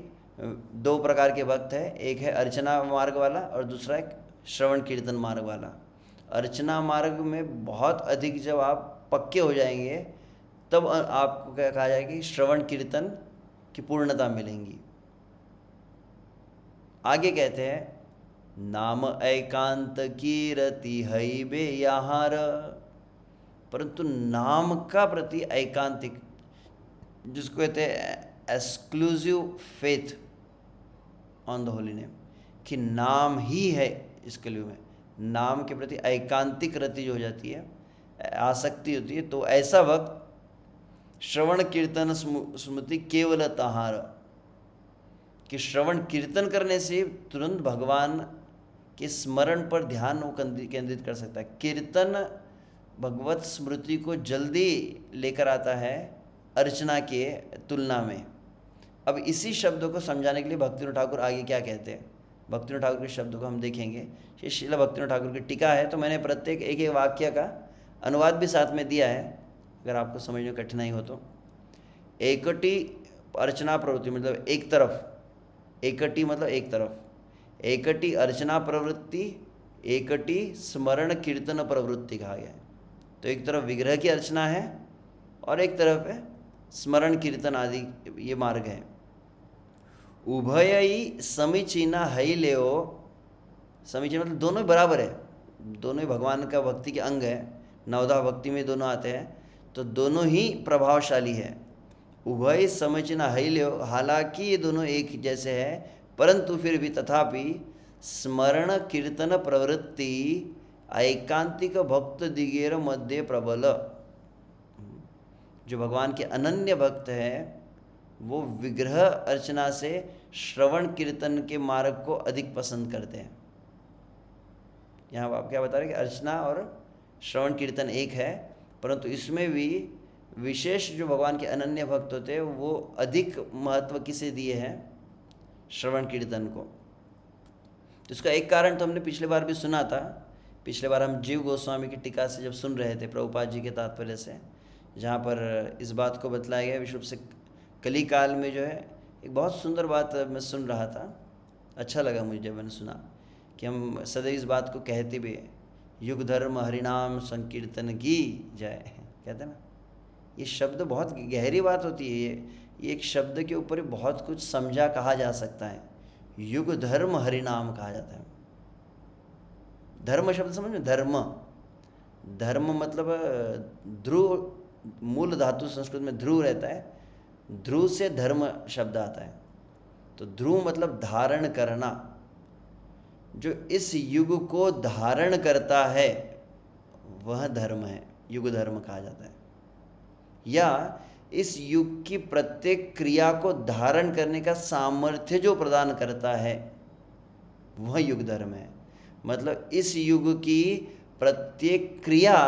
2 प्रकार के भक्त हैं, एक है अर्चना मार्ग वाला और दूसरा एक श्रवण कीर्तन मार्ग वाला। अर्चना मार्ग में बहुत अधिक जब आप पक्के हो जाएंगे तब आपको क्या कहा जाएगा कि श्रवण कीर्तन की पूर्णता मिलेंगी। आगे कहते हैं नाम एकांत की रति हई बे याहार, परंतु नाम का प्रति एकांतिक, जिसको कहते हैं exclusive faith on the holy name, कि नाम ही है इस कलयुग में, नाम के प्रति एकांतिक रति जो हो जाती है, आसक्ति होती है, तो ऐसा वक्त श्रवण कीर्तन स्मृति केवल तहार, कि श्रवण कीर्तन करने से तुरंत भगवान के स्मरण पर ध्यान वो केंद्रित कर सकता है। कीर्तन भगवत स्मृति को जल्दी लेकर आता है अर्चना के तुलना में। अब इसी शब्दों को समझाने के लिए भक्तिविनोद ठाकुर आगे क्या कहते हैं, भक्तिविनोद ठाकुर के शब्दों को हम देखेंगे। ये श्रील भक्तिविनोद ठाकुर की टीका है, तो मैंने प्रत्येक एक एक वाक्य का अनुवाद भी साथ में दिया है, अगर आपको समझने में कठिनाई हो तो। एकटी अर्चना प्रवृत्ति मतलब एक तरफ, एकटी मतलब एक तरफ, एकटी अर्चना प्रवृत्ति, एकटी स्मरण कीर्तन प्रवृत्ति कहा गया है। तो एक तरफ विग्रह की अर्चना है और एक तरफ है स्मरण कीर्तन आदि, ये मार्ग है। उभयई समीचीना हई लेओ, समीचीन मतलब दोनों बराबर है, दोनों ही भगवान का भक्ति के अंग है, नवधा भक्ति में दोनों आते हैं, तो दोनों ही प्रभावशाली है। उभय समीचीना हई लेओ, हालांकि ये दोनों एक जैसे है, परंतु फिर भी तथापि स्मरण कीर्तन प्रवृत्ति एकांतिक भक्त दिगेर मध्य प्रबल, जो भगवान के अनन्य भक्त हैं वो विग्रह अर्चना से श्रवण कीर्तन के मार्ग को अधिक पसंद करते हैं। यहाँ आप क्या बता रहे हैं कि अर्चना और श्रवण कीर्तन एक है, परंतु इसमें भी विशेष जो भगवान के अनन्य भक्त होते हैं वो अधिक महत्व किसे दिए हैं, श्रवण कीर्तन को। तो इसका एक कारण तो हमने पिछले बार भी सुना था, पिछले बार हम जीव गोस्वामी की टीका से जब सुन रहे थे प्रभुपाद जी के तात्पर्य से, जहाँ पर इस बात को बतलाया गया विश्व से कली काल में जो है, एक बहुत सुंदर बात मैं सुन रहा था, अच्छा लगा मुझे जब मैंने सुना कि हम सदैव इस बात को कहते भी युग धर्म हरिनाम संकीर्तन की जय, कहते हैं ना, ये शब्द बहुत गहरी बात होती है। ये एक शब्द के ऊपर बहुत कुछ समझा कहा जा सकता है। युग धर्म हरिनाम कहा जाता है। धर्म शब्द समझ में, धर्म मतलब ध्रुव, मूल धातु संस्कृत में ध्रुव रहता है, ध्रुव से धर्म शब्द आता है। तो ध्रुव मतलब धारण करना, जो इस युग को धारण करता है वह धर्म है, युग धर्म कहा जाता है। या इस युग की प्रत्येक क्रिया को धारण करने का सामर्थ्य जो प्रदान करता है वह युग धर्म है। मतलब इस युग की प्रत्येक क्रिया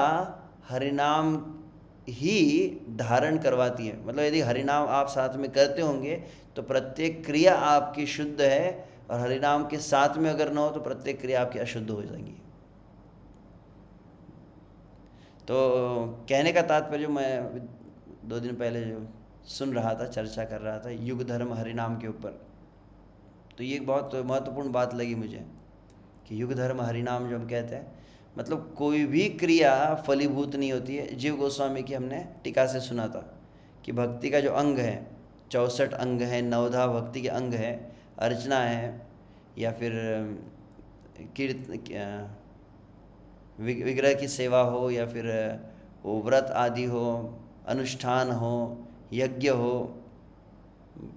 हरिनाम ही धारण करवाती है। मतलब यदि हरिनाम आप साथ में करते होंगे तो प्रत्येक क्रिया आपकी शुद्ध है, और हरिनाम के साथ में अगर न हो तो प्रत्येक क्रिया आपकी अशुद्ध हो जाएंगी। तो कहने का तात्पर्य मैं 2 दिन पहले जो सुन रहा था, चर्चा कर रहा था युग धर्म हरिनाम के ऊपर, तो ये एक बहुत महत्वपूर्ण बात लगी मुझे कि युग धर्म हरिनाम जो हम कहते हैं, मतलब कोई भी क्रिया फलीभूत नहीं होती है। जीव गोस्वामी की हमने टीका से सुना था कि भक्ति का जो अंग है, 64 अंग है, नवधा भक्ति के अंग है, अर्चना है या फिर विग्रह की सेवा हो, या फिर वो व्रत आदि हो, अनुष्ठान हो, यज्ञ हो,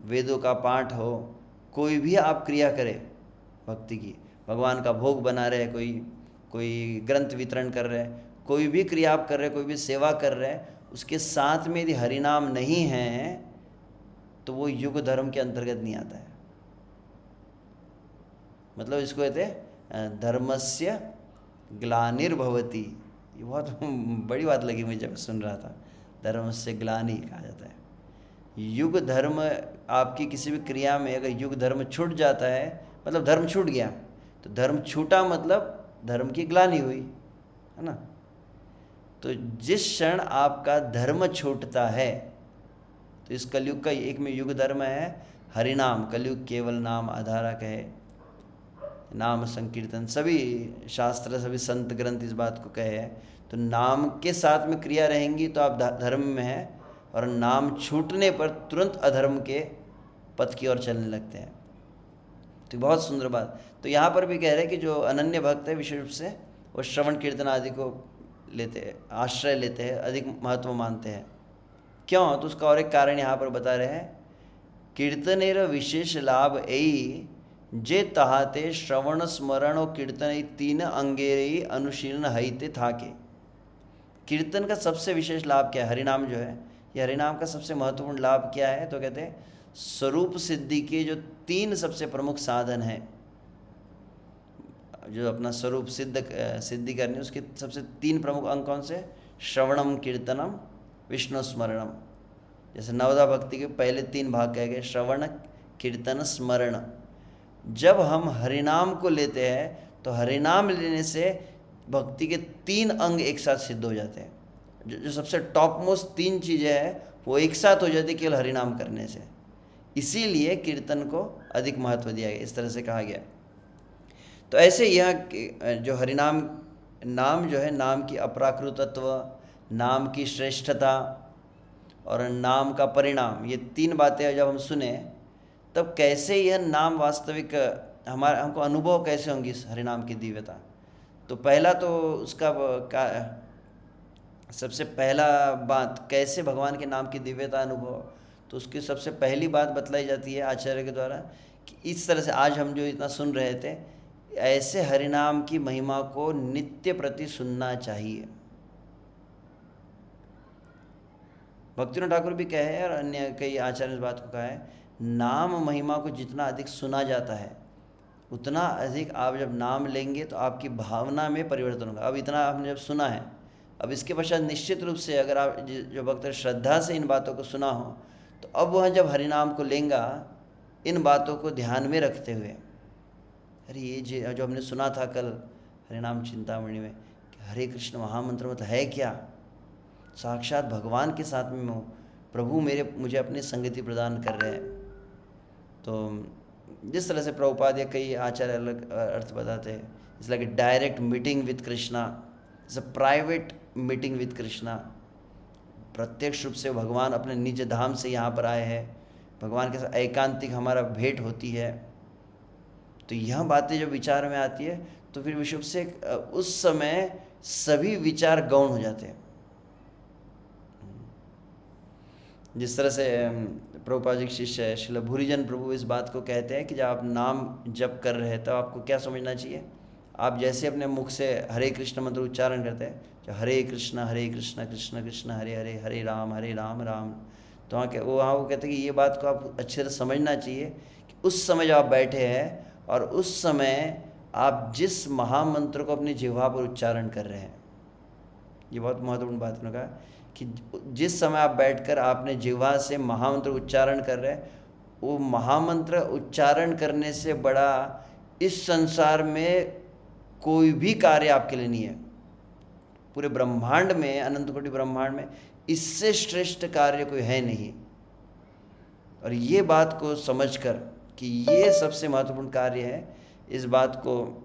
वेदों का पाठ हो, कोई भी आप क्रिया करें भक्ति की, भगवान का भोग बना रहे, कोई ग्रंथ वितरण कर रहे, कोई भी क्रिया आप कर रहे, कोई भी सेवा कर रहे, उसके साथ में यदि हरिनाम नहीं है तो वो युग धर्म के अंतर्गत नहीं आता है। मतलब इसको कहते हैं धर्मस्य ग्लानिर्भवति। ये बहुत बड़ी बात लगी मुझे जब सुन रहा था, धर्मस्य ग्लानि कहा जाता है। युग धर्म आपकी किसी भी क्रिया में अगर युग धर्म छूट जाता है, मतलब धर्म छूट गया, तो धर्म छूटा मतलब धर्म की ग्लानि हुई, है ना। तो जिस क्षण आपका धर्म छूटता है, तो इस कलयुग का एक में युग धर्म है हरिनाम। कलयुग केवल नाम आधारा कहे, नाम संकीर्तन, सभी शास्त्र सभी संत ग्रंथ इस बात को कहे हैं। तो नाम के साथ में क्रिया रहेंगी तो आप धर्म में हैं, और नाम छूटने पर तुरंत अधर्म के पथ की ओर चलने लगते हैं। तो बहुत सुंदर बात। तो यहाँ पर भी कह रहे हैं कि जो अनन्य भक्त है विशेष रूप से वो श्रवण कीर्तन आदि को लेते हैं, आश्रय लेते हैं, अधिक महत्व मानते हैं। क्यों? तो उसका और एक कारण यहाँ पर बता रहे हैं, कीर्तनेर विशेष लाभ यही जे तहाते श्रवण स्मरण और कीर्तन तीन अंगेरे अनुशीलन हईते थाके। कीर्तन का सबसे विशेष लाभ क्या है? हरिनाम जो है, ये हरिनाम का सबसे महत्वपूर्ण लाभ क्या है? तो कहते हैं स्वरूप सिद्धि के जो 3 सबसे प्रमुख साधन हैं, जो अपना स्वरूप सिद्धि करनी, उसके सबसे 3 प्रमुख अंग कौन से? श्रवणम, कीर्तनम, विष्णु स्मरणम। जैसे नवदा भक्ति के पहले 3 भाग कहे गए, श्रवण, कीर्तन, स्मरण। जब हम हरिनाम को लेते हैं तो हरिनाम लेने से भक्ति के 3 अंग एक साथ सिद्ध हो जाते हैं। जो सबसे टॉप मोस्ट 3 चीज़ें हैं वो एक साथ हो जाती है केवल हरिनाम करने से। इसीलिए कीर्तन को अधिक महत्व दिया गया, इस तरह से कहा गया। तो ऐसे यह जो हरिनाम नाम जो है, नाम की अपराकृतत्व, नाम की श्रेष्ठता और नाम का परिणाम, ये 3 बातें जब हम सुने तब कैसे यह नाम वास्तविक हमको अनुभव कैसे होंगी इस हरिनाम की दिव्यता। तो पहला तो उसका सबसे पहला बात कैसे भगवान के नाम की दिव्यता अनुभव, तो उसकी सबसे पहली बात बतलाई जाती है आचार्य के द्वारा कि इस तरह से आज हम जो इतना सुन रहे थे, ऐसे हरिनाम की महिमा को नित्य प्रति सुनना चाहिए। भक्तिनाथ ठाकुर भी कहे हैं और अन्य कई आचार्य इस बात को कहा है, नाम महिमा को जितना अधिक सुना जाता है उतना अधिक आप जब नाम लेंगे तो आपकी भावना में परिवर्तन होगा। अब इतना आपने जब सुना है, अब इसके पश्चात निश्चित रूप से अगर आप जो भक्त श्रद्धा से इन बातों को सुना हो तो अब वह जब हरिनाम को लेंगा इन बातों को ध्यान में रखते हुए, अरे ये जो हमने सुना था कल हरिनाम चिंतामणि में, हरे कृष्ण महामंत्र मतलब है क्या? साक्षात भगवान के साथ में हूँ, प्रभु मुझे अपनी संगति प्रदान कर रहे हैं। तो जिस तरह से प्रभुपाद या कई आचार्य अलग अर्थ बताते हैं, it's like a direct meeting with Krishna, it's a private meeting with Krishna. प्रत्यक्ष रूप से भगवान अपने निज धाम से यहाँ पर आए हैं, भगवान के साथ एकांतिक हमारा भेंट होती है। तो यह बातें जब विचार में आती है तो फिर विश्व से उस समय सभी विचार गौण हो जाते हैं। जिस तरह से प्रभुपाद जी के शिष्य श्रील भूरिजन प्रभु इस बात को कहते हैं कि जब आप नाम जप कर रहे हैं तो आपको क्या समझना चाहिए? आप जैसे अपने मुख से हरे कृष्ण मंत्र उच्चारण करते हैं, जो हरे कृष्ण कृष्ण कृष्ण हरे हरे, हरे राम राम, तो वहाँ वो कहते हैं कि ये बात को आप अच्छे से समझना चाहिए कि उस समय जब आप बैठे हैं और उस समय आप जिस महामंत्र को अपनी जिह्वा पर उच्चारण कर रहे हैं, ये बहुत महत्वपूर्ण बात उन्होंने कहा कि जिस समय आप बैठकर आपने जिह्वा से महामंत्र उच्चारण कर रहे हैं, वो महामंत्र उच्चारण करने से बड़ा इस संसार में कोई भी कार्य आपके लिए नहीं है। पूरे ब्रह्मांड में, अनंत कोटि ब्रह्मांड में इससे श्रेष्ठ कार्य कोई है नहीं। और ये बात को समझकर कि ये सबसे महत्वपूर्ण कार्य है, इस बात को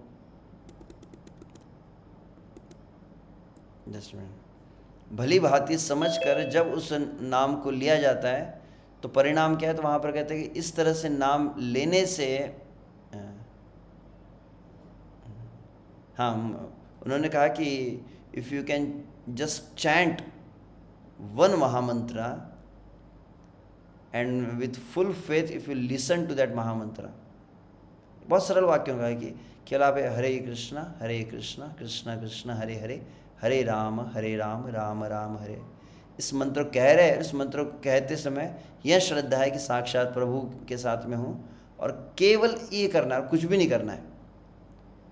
भली भांति समझकर जब उस नाम को लिया जाता है तो परिणाम क्या है? तो वहाँ पर कहते हैं कि इस तरह से नाम लेने से, हाँ, उन्होंने कहा कि if you can just chant one mahamantra and with full faith if you listen to that mahamantra, बहुत सरल वाक्यों का है कि केवल आप हरे कृष्ण कृष्ण कृष्ण हरे हरे, हरे राम राम राम हरे, इस मंत्र कह रहे हैं। इस मंत्र को कहते समय यह श्रद्धा है कि साक्षात प्रभु के साथ में हूँ और केवल ये करना है, कुछ भी नहीं करना है।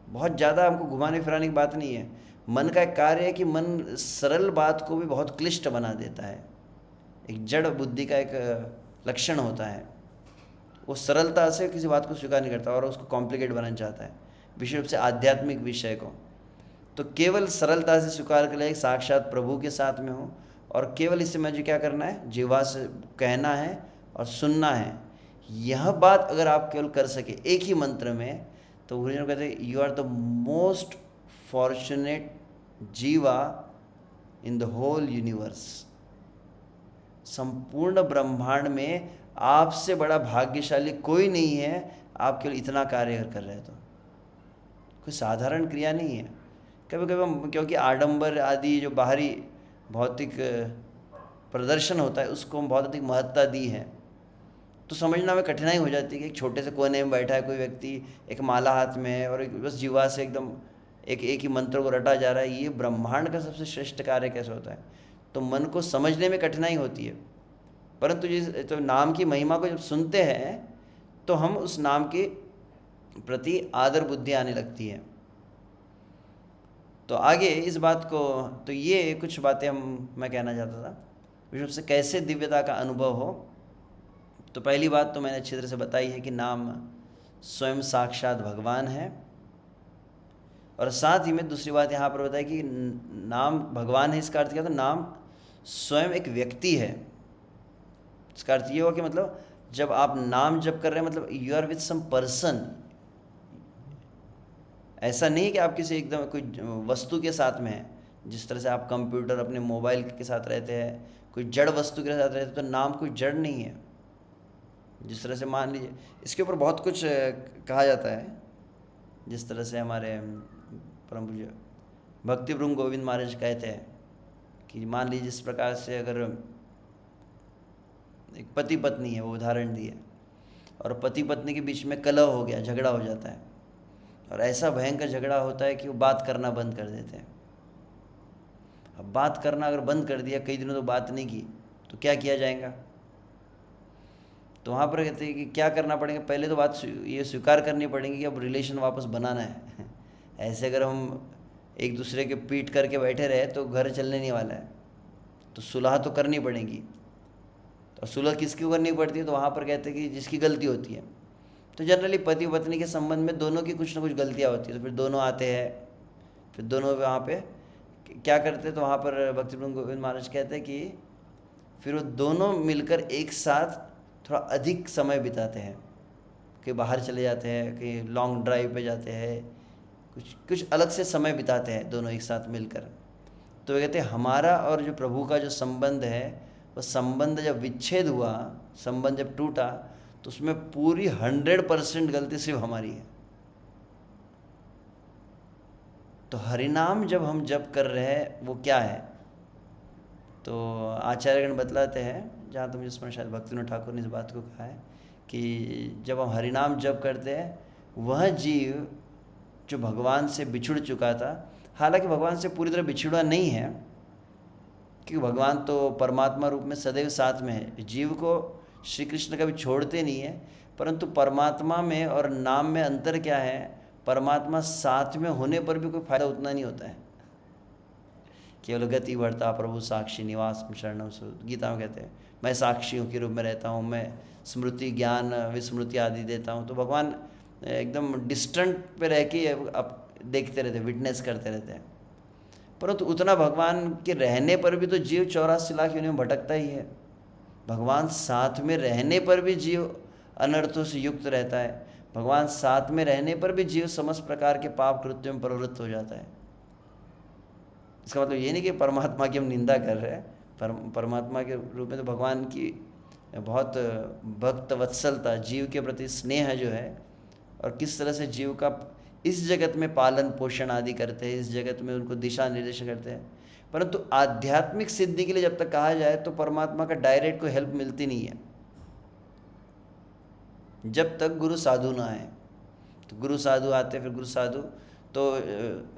बहुत ज़्यादा हमको घुमाने फिराने की बात नहीं है। मन का एक कार्य है कि मन सरल बात को भी बहुत क्लिष्ट बना देता है। एक जड़ बुद्धि का एक लक्षण होता है, वो सरलता से किसी बात को स्वीकार नहीं करता और उसको कॉम्प्लिकेट बनाना चाहता है, विशेष रूप से आध्यात्मिक विषय को। तो केवल सरलता से स्वीकार कर ले साक्षात प्रभु के साथ में हूँ और केवल इससे मुझे क्या करना है? जिह्वा से कहना है और सुनना है। यह बात अगर आप केवल कर सके एक ही मंत्र में, तो गुरुजन कहते हैं you are the most fortunate जीवा इन द होल यूनिवर्स। संपूर्ण ब्रह्मांड में आपसे बड़ा भाग्यशाली कोई नहीं है। आप केवल इतना कार्य कर रहे हैं तो कोई साधारण क्रिया नहीं है। कभी कभी हम क्योंकि आडंबर आदि जो बाहरी भौतिक प्रदर्शन होता है उसको हम बहुत अधिक महत्ता दी है, तो समझना में कठिनाई हो जाती है कि एक छोटे से कोने में बैठा है कोई व्यक्ति, एक माला हाथ में है और एक बस जीवा से एकदम एक ही मंत्र को रटा जा रहा है, ये ब्रह्मांड का सबसे श्रेष्ठ कार्य कैसे होता है। तो मन को समझने में कठिनाई होती है, परंतु जिस तो नाम की महिमा को जब सुनते हैं तो हम उस नाम के प्रति आदर बुद्धि आने लगती है। तो आगे इस बात को, तो ये कुछ बातें मैं कहना चाहता था विष्णु से कैसे दिव्यता का अनुभव हो। तो पहली बात तो मैंने अच्छी तरह से बताई है कि नाम स्वयं साक्षात भगवान है, और साथ ही में दूसरी बात यहाँ पर बताई कि नाम भगवान है, इसका अर्थ क्या था, नाम स्वयं एक व्यक्ति है। इसका अर्थ ये हुआ कि मतलब जब आप नाम जप कर रहे हैं मतलब you are with some person, ऐसा नहीं है कि आप किसी एकदम कोई वस्तु के साथ में हैं। जिस तरह से आप कंप्यूटर अपने मोबाइल के साथ रहते हैं, कोई जड़ वस्तु के साथ रहते हैं, तो नाम कोई जड़ नहीं है। जिस तरह से मान लीजिए, इसके ऊपर बहुत कुछ कहा जाता है, जिस तरह से हमारे परम पूज्य भक्ति भृंग गोविंद महाराज कहते हैं कि मान लीजिए जिस प्रकार से अगर एक पति पत्नी है, वो उदाहरण दिए, और पति पत्नी के बीच में कलह हो गया, झगड़ा हो जाता है, और ऐसा भयंकर झगड़ा होता है कि वो बात करना बंद कर देते हैं। अब बात करना अगर बंद कर दिया, कई दिनों तो बात नहीं की, तो क्या किया जाएगा। तो वहाँ पर कहते हैं कि क्या करना पड़ेगा, पहले तो बात ये स्वीकार करनी पड़ेगी कि अब रिलेशन वापस बनाना है। ऐसे अगर हम एक दूसरे के पीट करके बैठे रहे तो घर चलने नहीं वाला है, तो सुलह तो करनी पड़ेगी। तो सुलह किसकी करनी पड़ती है, तो वहाँ पर कहते हैं कि जिसकी गलती होती है। तो जनरली पति पत्नी के संबंध में दोनों की कुछ ना कुछ गलतियाँ होती है, तो फिर दोनों आते हैं, फिर दोनों वहाँ पे क्या करते हैं, तो वहाँ पर भक्ति भृंग गोविंद महाराज कहते हैं कि फिर वो दोनों मिलकर एक साथ थोड़ा अधिक समय बिताते हैं, कि बाहर चले जाते हैं, कि लॉन्ग ड्राइव पे जाते हैं, कुछ अलग से समय बिताते हैं दोनों एक साथ मिलकर। तो वे कहते हैं हमारा और जो प्रभु का जो संबंध है, वो संबंध जब विच्छेद हुआ, संबंध जब टूटा, तो उसमें पूरी 100% गलती सिर्फ हमारी है। तो हरिनाम जब हम जप कर रहे हैं वो क्या है, तो आचार्यगण बतलाते हैं, जहाँ तो मुझे स्मरण शायद भक्तिविनोद ठाकुर ने इस बात को कहा है कि जब हम हरिनाम जप करते हैं, वह जीव जो भगवान से बिछुड़ चुका था, हालांकि भगवान से पूरी तरह बिछुड़ा नहीं है, क्योंकि भगवान तो परमात्मा रूप में सदैव साथ में है। जीव को श्री कृष्ण कभी छोड़ते नहीं है, परंतु परमात्मा में और नाम में अंतर क्या है, परमात्मा साथ में होने पर भी कोई फायदा उतना नहीं होता है। केवल गति बढ़ता प्रभु साक्षी निवास शरणम सुहृद, गीता में कहते हैं मैं साक्षियों के रूप में रहता हूँ, मैं स्मृति ज्ञान विस्मृति आदि देता हूँ। तो भगवान एकदम डिस्टेंट पे रह के अब देखते रहते, विटनेस करते रहते हैं, परंतु उतना भगवान के रहने पर भी तो जीव 84 लाख योनियों में भटकता ही है। भगवान साथ में रहने पर भी जीव अनर्थों से युक्त रहता है, भगवान साथ में रहने पर भी जीव समस्त प्रकार के पाप कृत्यों में प्रवृत्त हो जाता है। इसका मतलब ये नहीं कि परमात्मा की हम निंदा कर रहे हैं, परमात्मा के रूप में तो भगवान की बहुत भक्त वत्सलता, जीव के प्रति स्नेह जो है, और किस तरह से जीव का इस जगत में पालन पोषण आदि करते हैं, इस जगत में उनको दिशा निर्देश करते हैं। परंतु आध्यात्मिक सिद्धि के लिए जब तक कहा जाए तो परमात्मा का डायरेक्ट कोई हेल्प मिलती नहीं है, जब तक गुरु साधु ना आए। तो गुरु साधु आते, फिर गुरु साधु, तो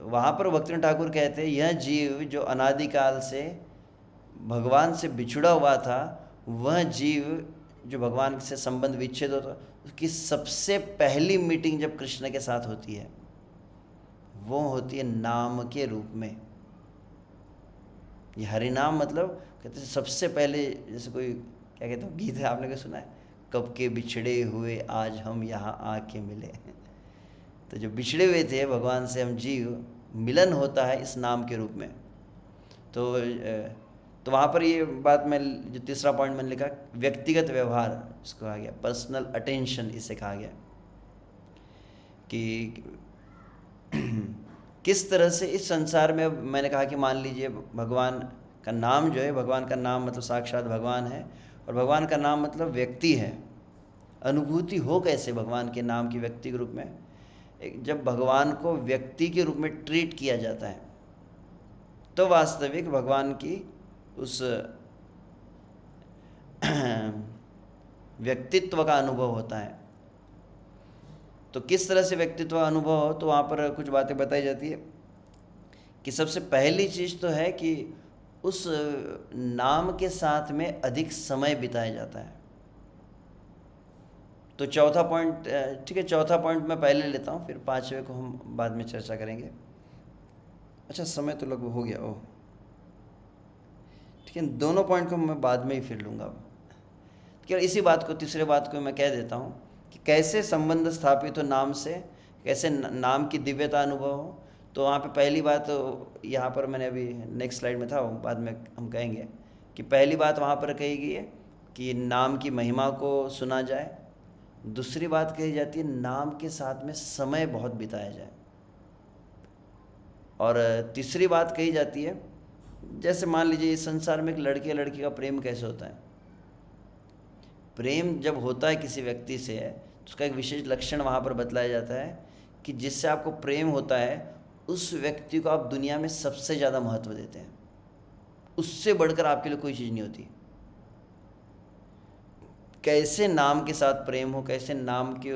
वहाँ पर भक्तिविनोद ठाकुर कहते हैं यह जीव जो अनादिकाल से भगवान से बिछुड़ा हुआ था, वह जीव जो भगवान से संबंध विच्छेद होता, उसकी सबसे पहली मीटिंग जब कृष्ण के साथ होती है, वो होती है नाम के रूप में। ये हरिनाम मतलब कहते हैं सबसे पहले, जैसे कोई क्या कहते हैं गीत है, आपने क्या सुना है, कब के बिछड़े हुए आज हम यहाँ आके मिले। तो जो बिछड़े हुए थे भगवान से हम जीव, मिलन होता है इस नाम के रूप में। तो वहाँ पर ये बात मैं जो तीसरा पॉइंट मैंने लिखा, व्यक्तिगत व्यवहार, इसको कहा गया पर्सनल अटेंशन, इसे कहा गया कि किस तरह से इस संसार में, मैंने कहा कि मान लीजिए भगवान का नाम जो है, भगवान का नाम मतलब साक्षात भगवान है, और भगवान का नाम मतलब व्यक्ति है। अनुभूति हो कैसे भगवान के नाम की व्यक्ति के रूप में? जब भगवान को व्यक्ति के रूप में ट्रीट किया जाता है तो वास्तविक भगवान की उस व्यक्तित्व का अनुभव होता है। तो किस तरह से व्यक्तित्व का अनुभव हो, तो वहाँ पर कुछ बातें बताई जाती है कि सबसे पहली चीज़ तो है कि उस नाम के साथ में अधिक समय बिताया जाता है। तो चौथा पॉइंट, ठीक है, चौथा पॉइंट मैं पहले लेता हूँ, फिर पांचवें को हम बाद में चर्चा करेंगे। अच्छा, समय तो लगभग हो गया। ओह ठीक है, दोनों पॉइंट को मैं बाद में ही फिर लूँगा। केवल इसी बात को, तीसरे बात को मैं कह देता हूँ कि कैसे संबंध स्थापित हो नाम से, कैसे नाम की दिव्यता अनुभव हो। तो वहाँ पे पहली बात, यहाँ पर मैंने अभी नेक्स्ट स्लाइड में था, वो बाद में हम कहेंगे कि पहली बात वहाँ पर कही गई है कि नाम की महिमा को सुना जाए। दूसरी बात कही जाती है नाम के साथ में समय बहुत बिताया जाए। और तीसरी बात कही जाती है, जैसे मान लीजिए इस संसार में एक लड़के लड़की का प्रेम कैसे होता है। प्रेम जब होता है किसी व्यक्ति से, तो उसका एक विशेष लक्षण वहाँ पर बतलाया जाता है कि जिससे आपको प्रेम होता है उस व्यक्ति को आप दुनिया में सबसे ज़्यादा महत्व देते हैं। उससे बढ़कर आपके लिए कोई चीज़ नहीं होती। कैसे नाम के साथ प्रेम हो, कैसे नाम के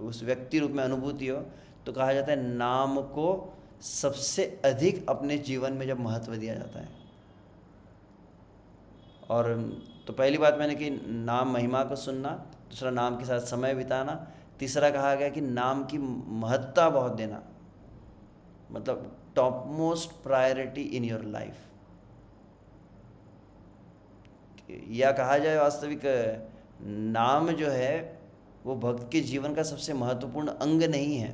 उस व्यक्ति रूप में अनुभूति हो, तो कहा जाता है नाम को सबसे अधिक अपने जीवन में जब महत्व दिया जाता है। और तो पहली बात मैंने कि नाम महिमा को सुनना, दूसरा नाम के साथ समय बिताना, तीसरा कहा गया कि नाम की महत्ता बहुत देना, मतलब top most priority in your life. या कहा जाए वास्तविक नाम जो है वो भक्त के जीवन का सबसे महत्वपूर्ण अंग नहीं है।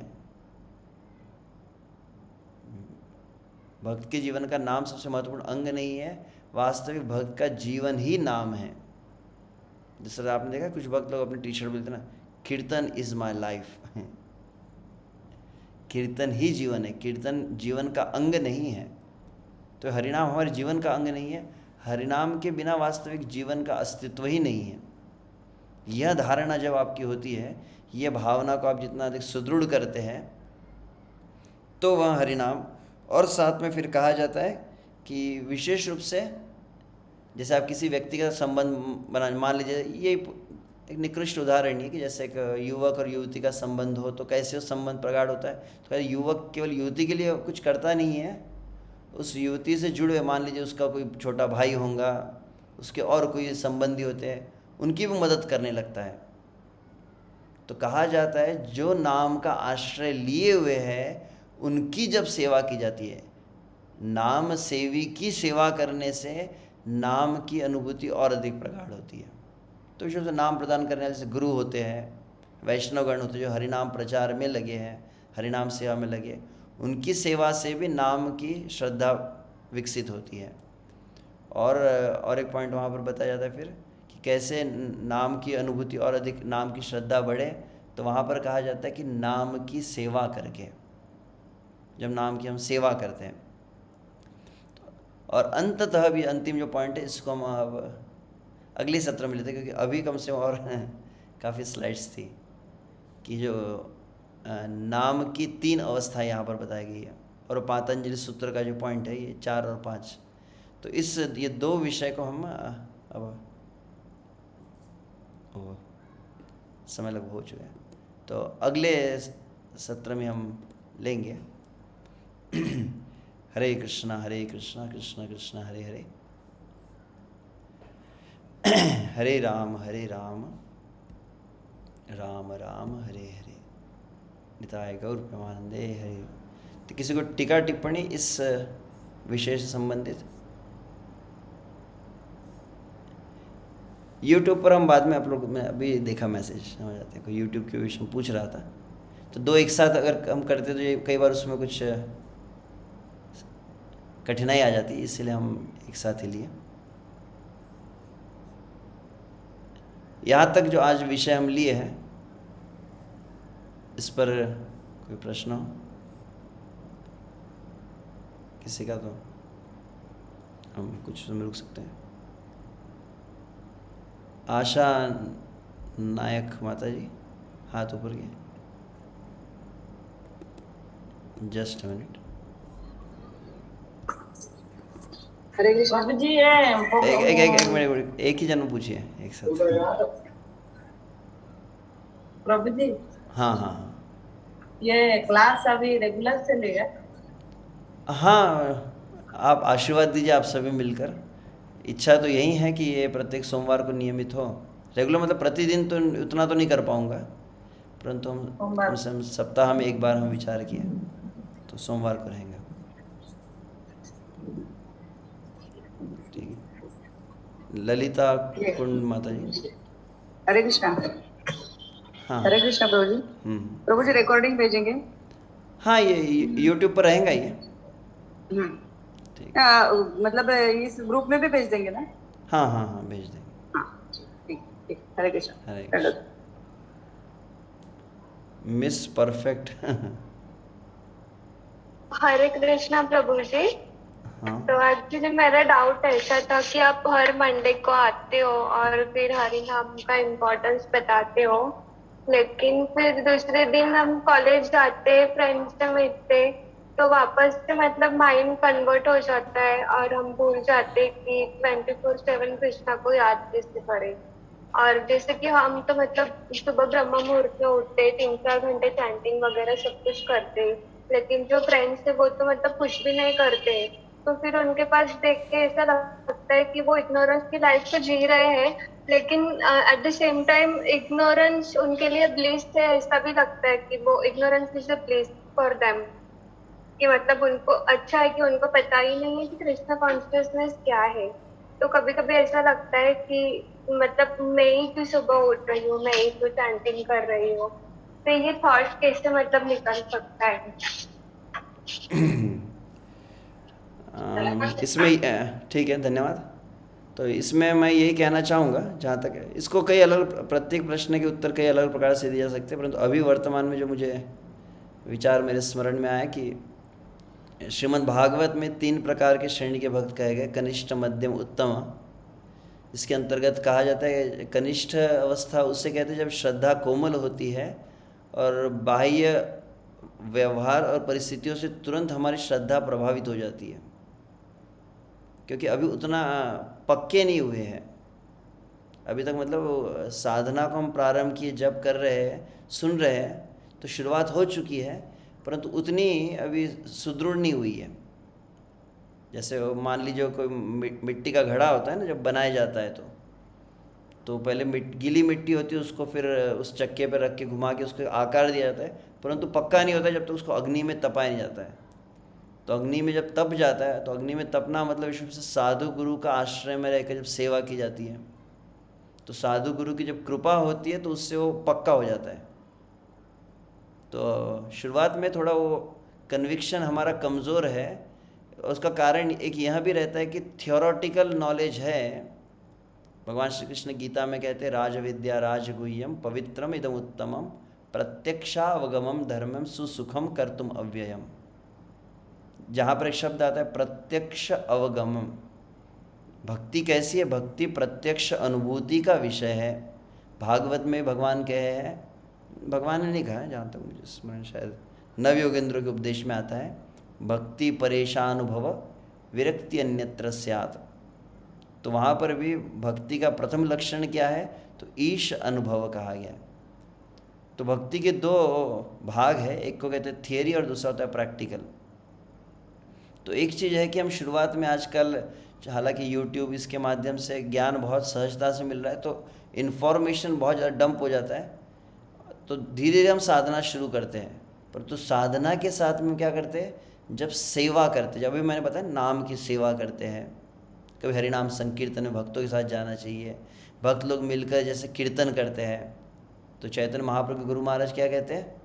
भक्त के जीवन का नाम सबसे महत्वपूर्ण अंग नहीं है, वास्तविक भक्त का जीवन ही नाम है। जिस तरह आपने देखा कुछ भक्त लोग अपने टी शर्ट बोलते ना, कीर्तन इज माई लाइफ। कीर्तन ही जीवन है, कीर्तन जीवन का अंग नहीं है। तो हरिनाम हमारे जीवन का अंग नहीं है। हरिनाम के बिना वास्तविक जीवन का अस्तित्व ही नहीं है। यह धारणा जब आपकी होती है, यह भावना को आप जितना अधिक सुदृढ़ करते हैं, तो वह हरिनाम। और साथ में फिर कहा जाता है कि विशेष रूप से जैसे आप किसी व्यक्ति का संबंध बना, मान लीजिए ये एक निकृष्ट उदाहरण है कि जैसे एक युवक और युवती का संबंध हो, तो कैसे वो संबंध प्रगाढ़ होता है। तो युवक केवल युवती के लिए कुछ करता नहीं है, उस युवती से जुड़े, मान लीजिए उसका कोई छोटा भाई होगा, उसके और कोई संबंधी होते हैं, उनकी भी मदद करने लगता है। तो कहा जाता है जो नाम का आश्रय लिए हुए है उनकी जब सेवा की जाती है, नाम सेवी की सेवा करने से नाम की अनुभूति और अधिक प्रगाढ़ होती है। तो विशेष से नाम प्रदान करने वाले जैसे गुरु होते हैं, वैष्णवगण होते हैं जो हरिनाम प्रचार में लगे हैं, हरिनाम सेवा में लगे, उनकी सेवा से भी नाम की श्रद्धा विकसित होती है। और एक पॉइंट वहाँ पर बताया जाता है फिर कि कैसे नाम की अनुभूति और अधिक, नाम की श्रद्धा बढ़े। तो वहाँ पर कहा जाता है कि नाम की सेवा करके, जब नाम की हम सेवा करते हैं। और अंततः भी अंतिम जो पॉइंट है, इसको हम अब अगले सत्र में लेते हैं, क्योंकि अभी कम से कम और काफ़ी स्लाइड्स थी कि जो नाम की 3 अवस्थाएं यहाँ पर बताई गई है। और पातंजलि सूत्र का जो पॉइंट है ये 4 और 5, तो ये 2 विषय को हम अब समय लगभग हो चुका है, तो अगले सत्र में हम लेंगे। हरे कृष्णा कृष्णा कृष्णा हरे हरे, हरे राम राम राम हरे हरे, निताय गौर प्रेमानंदे हरे। तो किसी को टीका टिप्पणी इस विषय से संबंधित? यूट्यूब पर हम बाद में, आप लोग, मैं अभी देखा मैसेज, समझ आते हैं, कोई यूट्यूब के विषय में पूछ रहा था, तो 2 एक साथ अगर हम करते तो ये कई बार उसमें कुछ कठिनाई आ जाती है, इसलिए हम एक साथ ही लिए। यहाँ तक जो आज विषय हम लिए हैं, इस पर कोई प्रश्न हो किसी का, तो हम कुछ समय रुक सकते हैं। आशा नायक माता जी हाथ ऊपर किए, जस्ट मिनट। हरे कृष्ण। बाबू जी है एक मिनट, एक ही जन्म पूछिए एक साथ। प्रभु जी, हाँ हाँ हाँ ये क्लास अभी रेगुलर चलेगा? हाँ, आप आशीर्वाद दीजिए आप सभी मिलकर। इच्छा तो यही है कि ये प्रत्येक सोमवार को नियमित हो। रेगुलर मतलब प्रतिदिन तो उतना तो नहीं कर पाऊँगा, परंतु हम कम सोमवार। से कम सप्ताह में एक बार हम विचार किए तो सोमवार को रहेंगे। ठीक है, ललिता ये कुंड माता जी। हरे कृष्ण। हाँ हरे हाँ। कृष्ण प्रभु जी। हम्म। प्रभु जी रिकॉर्डिंग भेजेंगे? हाँ, ये यूट्यूब पर रहेगा ये। हम्म। ठीक। मतलब इस ग्रुप में भी भेज देंगे ना? हाँ हाँ हाँ, भेज देंगे। हाँ, ठीक ठीक। हरे कृष्ण। हरे चलो। कृष्ण। Miss perfect. हरे कृष्णा प्रभु जी। हाँ तो एक्चुअली मेरा डाउट ऐसा था कि आप हर मंडे को आते हो और फिर हरि नाम का इम्पोर्टेंस बताते हो, लेकिन फिर दूसरे दिन हम कॉलेज जाते, फ्रेंड्स से मिलते, तो वापस से मतलब माइंड कन्वर्ट हो जाता है और हम भूल जाते कि 24/7 कृष्णा को याद कैसे करें। और जैसे कि हम तो मतलब सुबह ब्रह्म मुहूर्त में उठते, 3-4 घंटे चैंटिंग वगैरह सब कुछ करते, लेकिन जो फ्रेंड्स है वो तो मतलब कुछ भी नहीं करते। तो फिर उनके पास देख के ऐसा लगता है कि वो इग्नोरेंस की लाइफ तो जी रहे हैं, लेकिन at the same time ignorance उनके लिए ब्लिस है, ऐसा भी लगता है कि वो ignorance is a bliss for them. कि मतलब उनको अच्छा है कि उनको पता ही नहीं है कि कृष्णा कॉन्शियसनेस क्या है। तो कभी कभी ऐसा लगता है कि मतलब मैं ही क्यों सुबह उठ रही हूँ, मैं ही क्यों चैंटिंग कर रही हूँ। तो ये थॉट कैसे मतलब निकल सकता है? इसमें ठीक है, धन्यवाद। तो इसमें मैं यही कहना चाहूँगा, जहाँ तक है इसको कई अलग, प्रत्येक प्रश्न के उत्तर कई अलग प्रकार से दिए जा सकते हैं, परंतु अभी वर्तमान में जो मुझे विचार मेरे स्मरण में आया कि श्रीमद् भागवत में 3 प्रकार के श्रेणी के भक्त कहे गए, कनिष्ठ, मध्यम, उत्तम। इसके अंतर्गत कहा जाता है कनिष्ठ अवस्था उससे कहते हैं जब श्रद्धा कोमल होती है और बाह्य व्यवहार और परिस्थितियों से तुरंत हमारी श्रद्धा प्रभावित हो जाती है, क्योंकि अभी उतना पक्के नहीं हुए हैं। अभी तक मतलब साधना को हम प्रारंभ किए, जब कर रहे हैं, सुन रहे हैं, तो शुरुआत हो चुकी है, परंतु उतनी अभी सुदृढ़ नहीं हुई है। जैसे वो मान लीजिए कोई मिट्टी का घड़ा होता है ना, जब बनाया जाता है तो पहले गीली मिट्टी होती है, उसको फिर उस चक्के पर रख के घुमा के उसको आकार दिया जाता है, परंतु पक्का नहीं होता जब तक उसको अग्नि में तपाया नहीं जाता है। तो अग्नि में जब तप जाता है, तो अग्नि में तपना मतलब विशेष से साधु गुरु का आश्रय में रहकर जब सेवा की जाती है, तो साधु गुरु की जब कृपा होती है तो उससे वो पक्का हो जाता है। तो शुरुआत में थोड़ा वो कन्विक्शन हमारा कमज़ोर है। उसका कारण एक यह भी रहता है कि थियोरेटिकल नॉलेज है। भगवान श्री कृष्ण गीता में कहते हैं राज विद्या राजगुह्यम पवित्रम इदम उत्तमम प्रत्यक्षावगमम धर्मम सुसुखम कर्तुम अव्ययम। जहाँ पर एक शब्द आता है प्रत्यक्ष अवगमम। भक्ति कैसी है? भक्ति प्रत्यक्ष अनुभूति का विषय है। भागवत में भगवान कहे हैं, भगवान ने नहीं कहा है जहाँ तक मुझे स्मरण, शायद नवयोगेंद्र के उपदेश में आता है, भक्ति परेशानुभव विरक्ति अन्यत्र स्यात्। तो वहाँ पर भी भक्ति का प्रथम लक्षण क्या है? तो ईश अनुभव कहा गया है। तो भक्ति के 2 भाग है, एक को कहते हैं थियरी और दूसरा होता है प्रैक्टिकल। तो एक चीज़ है कि हम शुरुआत में आजकल, हालांकि यूट्यूब इसके माध्यम से ज्ञान बहुत सहजता से मिल रहा है, तो इन्फॉर्मेशन बहुत ज़्यादा डंप हो जाता है, तो धीरे धीरे हम साधना शुरू करते हैं। पर तो साधना के साथ में क्या करते हैं? जब सेवा करते हैं, जब भी मैंने बताया नाम की सेवा करते हैं, कभी हरिनाम संकीर्तन में भक्तों के साथ जाना चाहिए। भक्त लोग मिलकर जैसे कीर्तन करते हैं, तो चैतन्य महाप्रभु गुरु महाराज क्या कहते हैं?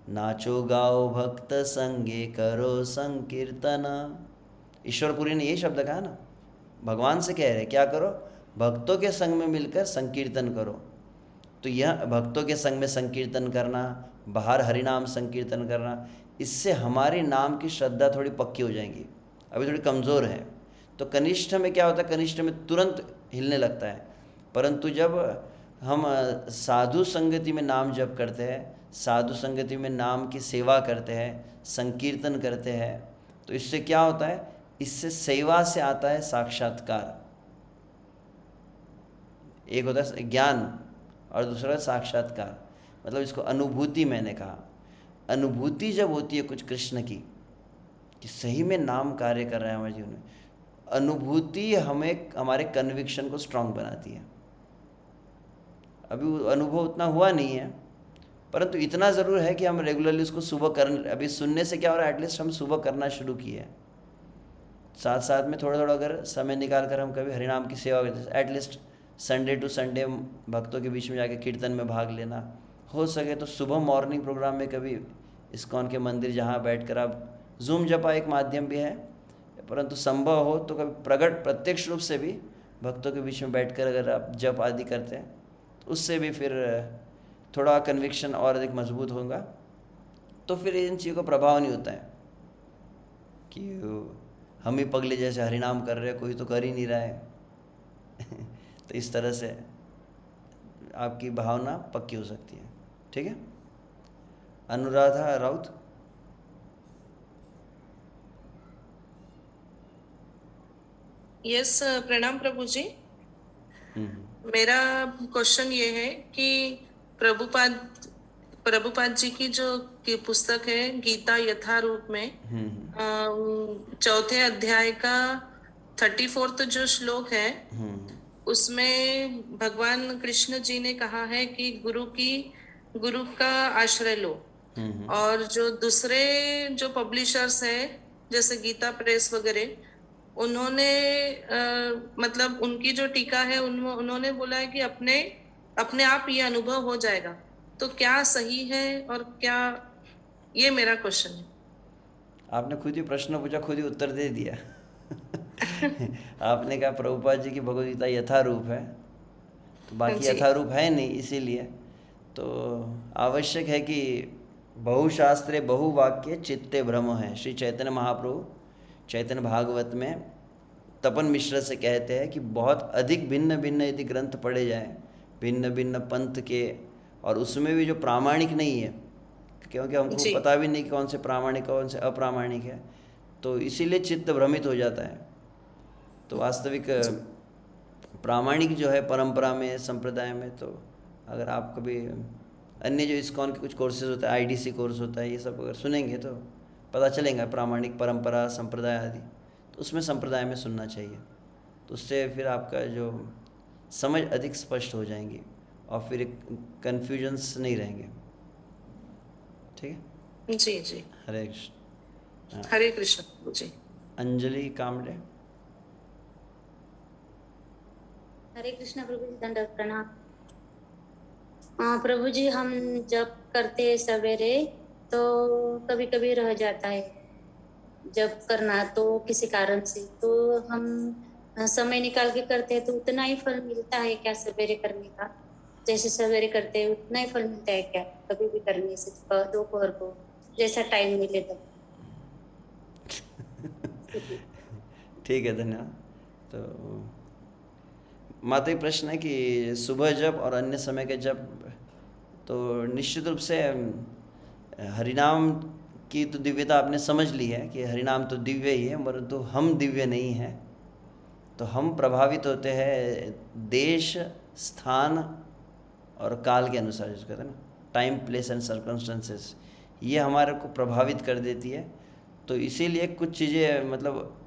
नाचो गाओ भक्त संगे करो संकीर्तन। ईश्वरपुरी ने यही शब्द कहा ना, भगवान से कह रहे क्या करो? भक्तों के संग में मिलकर संकीर्तन करो। तो यह भक्तों के संग में संकीर्तन करना, बाहर हरिनाम संकीर्तन करना, इससे हमारे नाम की श्रद्धा थोड़ी पक्की हो जाएंगी, अभी थोड़ी कमज़ोर है। तो कनिष्ठ में क्या होता है? कनिष्ठ में तुरंत हिलने लगता है, परंतु जब हम साधु संगति में नाम जप करते हैं, साधु संगति में नाम की सेवा करते हैं, संकीर्तन करते हैं, तो इससे क्या होता है? इससे सेवा से आता है साक्षात्कार। एक होता है ज्ञान और दूसरा साक्षात्कार, मतलब इसको अनुभूति मैंने कहा। अनुभूति जब होती है कुछ कृष्ण की कि सही में नाम कार्य कर रहा है हमारे जीवन में, अनुभूति हमें हमारे कन्विक्शन को स्ट्रांग बनाती है। अभी वो अनुभव उतना हुआ नहीं है, परंतु इतना ज़रूर है कि हम रेगुलरली उसको सुबह कर, अभी सुनने से क्या हो रहा है, एटलीस्ट हम सुबह करना शुरू किए हैं। साथ साथ में थोड़ा थोड़ा अगर समय निकाल कर हम कभी हरिनाम की सेवा करते हैं, एटलीस्ट संडे टू संडे भक्तों के बीच में जाके कीर्तन में भाग लेना, हो सके तो सुबह मॉर्निंग प्रोग्राम में कभी इस्कॉन के मंदिर जहाँ बैठकर आप, जूम जपा एक माध्यम भी है, परंतु संभव हो तो कभी प्रत्यक्ष रूप से भी भक्तों के बीच में बैठकर अगर आप जप आदि करते हैं तो उससे भी फिर थोड़ा कन्विक्शन और अधिक मजबूत होगा। तो फिर इन चीज़ों का प्रभाव नहीं होता है कि हम ही पगले जैसे हरिनाम कर रहे हैं, कोई तो कर ही नहीं रहा है। तो इस तरह से आपकी भावना पक्की हो सकती है। ठीक है। अनुराधा राउत। यस, प्रणाम प्रभु जी। हम्म मेरा क्वेश्चन ये है कि प्रभुपाद जी की जो की पुस्तक है गीता यथारूप में, चौथे अध्याय का 34वां जो श्लोक है, उसमें भगवान कृष्ण जी ने कहा है कि गुरु का आश्रय लो। और जो दूसरे जो पब्लिशर्स हैं जैसे गीता प्रेस वगैरह, उन्होंने मतलब उनकी जो टीका है उन्होंने बोला है कि अपने आप ये अनुभव हो जाएगा। तो क्या सही है और क्या, ये मेरा क्वेश्चन है। आपने खुद ही प्रश्न पूछा, खुद ही उत्तर दे दिया। आपने कहा प्रभुपाद जी की भगवद गीता यथारूप है, तो बाकी यथारूप है नहीं, इसीलिए तो आवश्यक है कि बहुशास्त्रे बहुवाक्य चित्ते भ्रम है। श्री चैतन्य महाप्रभु चैतन्य भागवत में तपन मिश्र से कहते हैं कि बहुत अधिक भिन्न भिन्न यदि ग्रंथ पढ़े जाएं, भिन्न भिन्न पंथ के, और उसमें भी जो प्रामाणिक नहीं है, क्योंकि हमको पता भी नहीं कि कौन से प्रामाणिक कौन से अप्रामाणिक है, तो इसीलिए चित्त भ्रमित हो जाता है। तो वास्तविक प्रामाणिक जो है परंपरा में, संप्रदाय में, तो अगर आप कभी अन्य जो इस्कॉन के कुछ कोर्सेज होता है, आईडीसी कोर्स होता है, ये सब अगर सुनेंगे तो पता चलेगा प्रामाणिक परंपरा संप्रदाय आदि, तो उसमें संप्रदाय में सुनना चाहिए। तो उससे फिर आपका जो समझ अधिक स्पष्ट हो जाएंगी और फिर कन्फ्यूजन्स नहीं रहेंगे। ठीक है जी जी। हरे कृष्ण। हरे कृष्ण जी। अंजलि कामड़े। हरे कृष्ण प्रभु जी, दंडवत प्रणाम। प्रभु जी, हम जब करते हैं सवेरे तो कभी कभी रह जाता है जब करना, तो किसी कारण से, तो हम समय निकाल के करते हैं तो उतना ही फल मिलता है क्या सवेरे करने का? जैसे सवेरे करते हैं उतना ही फल मिलता है क्या कभी भी करने से, दोपहर को जैसा टाइम मिले तब? ठीक है, धन्यवाद। तो माता ही प्रश्न है कि सुबह जब और अन्य समय के जब, तो निश्चित रूप से हरिनाम की तो दिव्यता आपने समझ ली है कि हरिनाम तो दिव्य ही है, परंतु हम दिव्य नहीं हैं। तो हम प्रभावित होते हैं देश, स्थान और काल के अनुसार, जिसको कहते हैं ना, टाइम, प्लेस एंड सर्कमस्टेंसेस, ये हमारे को प्रभावित कर देती है। तो इसीलिए कुछ चीज़ें मतलब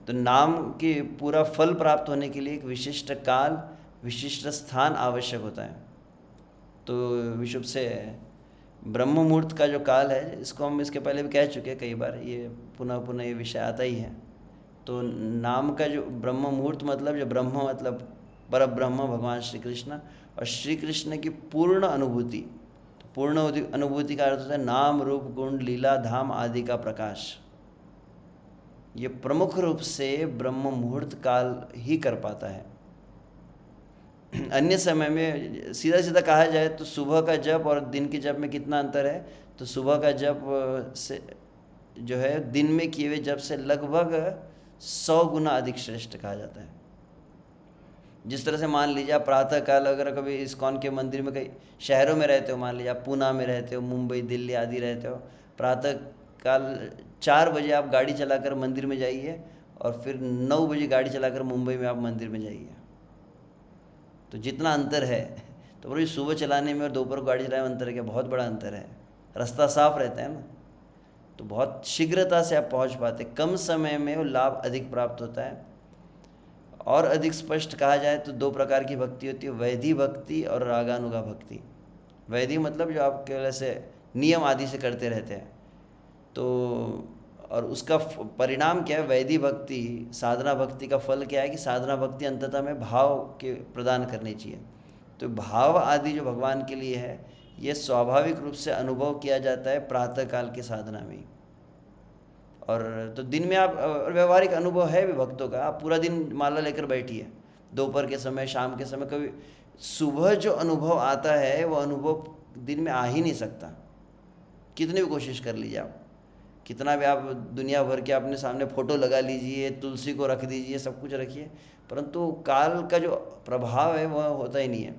तो नाम की पूरा फल प्राप्त होने के लिए एक विशिष्ट काल, विशिष्ट स्थान आवश्यक होता है। तो विशुभ से ब्रह्म मुहूर्त का जो काल है, इसको हम इसके पहले भी कह चुके हैं कई बार, ये पुनः पुनः ये विषय आता ही है। तो नाम का जो ब्रह्म मुहूर्त मतलब, जो ब्रह्म मतलब पर ब्रह्म भगवान श्री कृष्ण, और श्री कृष्ण की पूर्ण अनुभूति, तो पूर्ण अनुभूति का अर्थ होता है नाम, रूप, गुण, लीला, धाम आदि का प्रकाश। ये प्रमुख रूप से ब्रह्म मुहूर्त काल ही कर पाता है। अन्य समय में सीधा सीधा कहा जाए तो सुबह का जप और दिन के जप में कितना अंतर है? तो सुबह का जप से जो है दिन में किए हुए जप से लगभग 100 गुना अधिक श्रेष्ठ कहा जाता है। जिस तरह से मान लीजिए आप प्रातः काल अगर कभी इस्कॉन के मंदिर में कई शहरों में रहते हो, मान लीजिए आप पूना में रहते हो, मुंबई दिल्ली आदि रहते हो, प्रातः काल 4 बजे आप गाड़ी चलाकर मंदिर में जाइए और फिर 9 बजे गाड़ी चलाकर मुंबई में आप मंदिर में जाइए। तो जितना अंतर है, तो बोलो सुबह चलाने में और दोपहर को गाड़ी चलाने में अंतर है क्या? बहुत बड़ा अंतर है। रास्ता साफ रहता है ना, तो बहुत शीघ्रता से आप पहुंच पाते, कम समय में वो लाभ अधिक प्राप्त होता है। और अधिक स्पष्ट कहा जाए तो 2 प्रकार की भक्ति होती है, वैधि भक्ति और रागानुगा भक्ति। वैधि मतलब जो आप केवल ऐसे नियम आदि से करते रहते हैं, तो और उसका परिणाम क्या है? वैधि भक्ति, साधना भक्ति का फल क्या है कि साधना भक्ति अंततः में भाव के प्रदान करनी चाहिए। तो भाव आदि जो भगवान के लिए है, ये स्वाभाविक रूप से अनुभव किया जाता है प्रातःकाल की साधना में। और तो दिन में आप व्यवहारिक अनुभव है भी भक्तों का, आप पूरा दिन माला लेकर बैठिए, दोपहर के समय, शाम के समय, कभी सुबह जो अनुभव आता है वो अनुभव दिन में आ ही नहीं सकता, कितनी भी कोशिश कर लीजिए आप, कितना भी आप दुनिया भर के अपने सामने फ़ोटो लगा लीजिए, तुलसी को रख दीजिए, सब कुछ रखिए, परंतु काल का जो प्रभाव है वह होता ही नहीं है।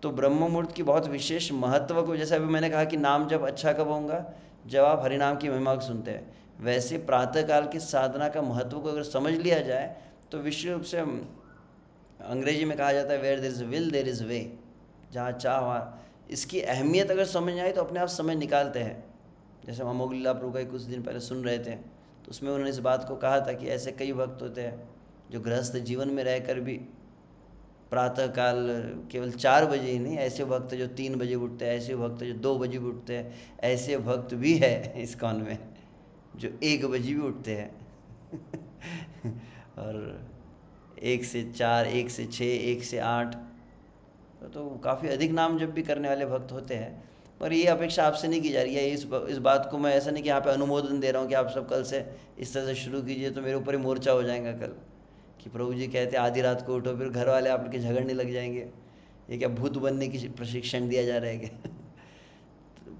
तो ब्रह्म मुहूर्त की बहुत विशेष महत्व को, जैसे अभी मैंने कहा कि नाम जब अच्छा कब होगा, जब आप हरिनाम की महिमा को सुनते हैं, वैसे प्रातःकाल की साधना का महत्व को अगर समझ लिया जाए तो विशेष रूप से अंग्रेजी में कहा जाता है where there is will there is way, जहाँ चाह वहाँ। इसकी अहमियत अगर समझ आए तो अपने आप समय निकालते हैं। जैसे हम अमोघ लीला प्रभु का कुछ दिन पहले सुन रहे थे, तो उसमें उन्होंने इस बात को कहा था कि ऐसे कई भक्त होते हैं जो गृहस्थ जीवन में रहकर भी प्रातःकाल केवल 4 बजे ही नहीं, ऐसे भक्त जो 3 बजे उठते हैं, ऐसे भक्त जो 2 बजे भी उठते हैं, ऐसे भक्त भी है इस्कॉन में जो 1 बजे भी उठते हैं और 1 से 4, 1 से 6, 1 से 8, तो काफ़ी अधिक नाम जब भी करने वाले भक्त होते हैं। और ये अपेक्षा आपसे नहीं की जा रही है, इस बात को मैं ऐसा नहीं कि यहाँ पे अनुमोदन दे रहा हूँ कि आप सब कल से इस तरह से शुरू कीजिए तो मेरे ऊपर ही मोर्चा हो जाएगा कल कि प्रभु जी कहते हैं आधी रात को उठो, फिर घर वाले आपके झगड़ने लग जाएंगे, ये क्या भूत बनने की प्रशिक्षण दिया जा रहा है क्या?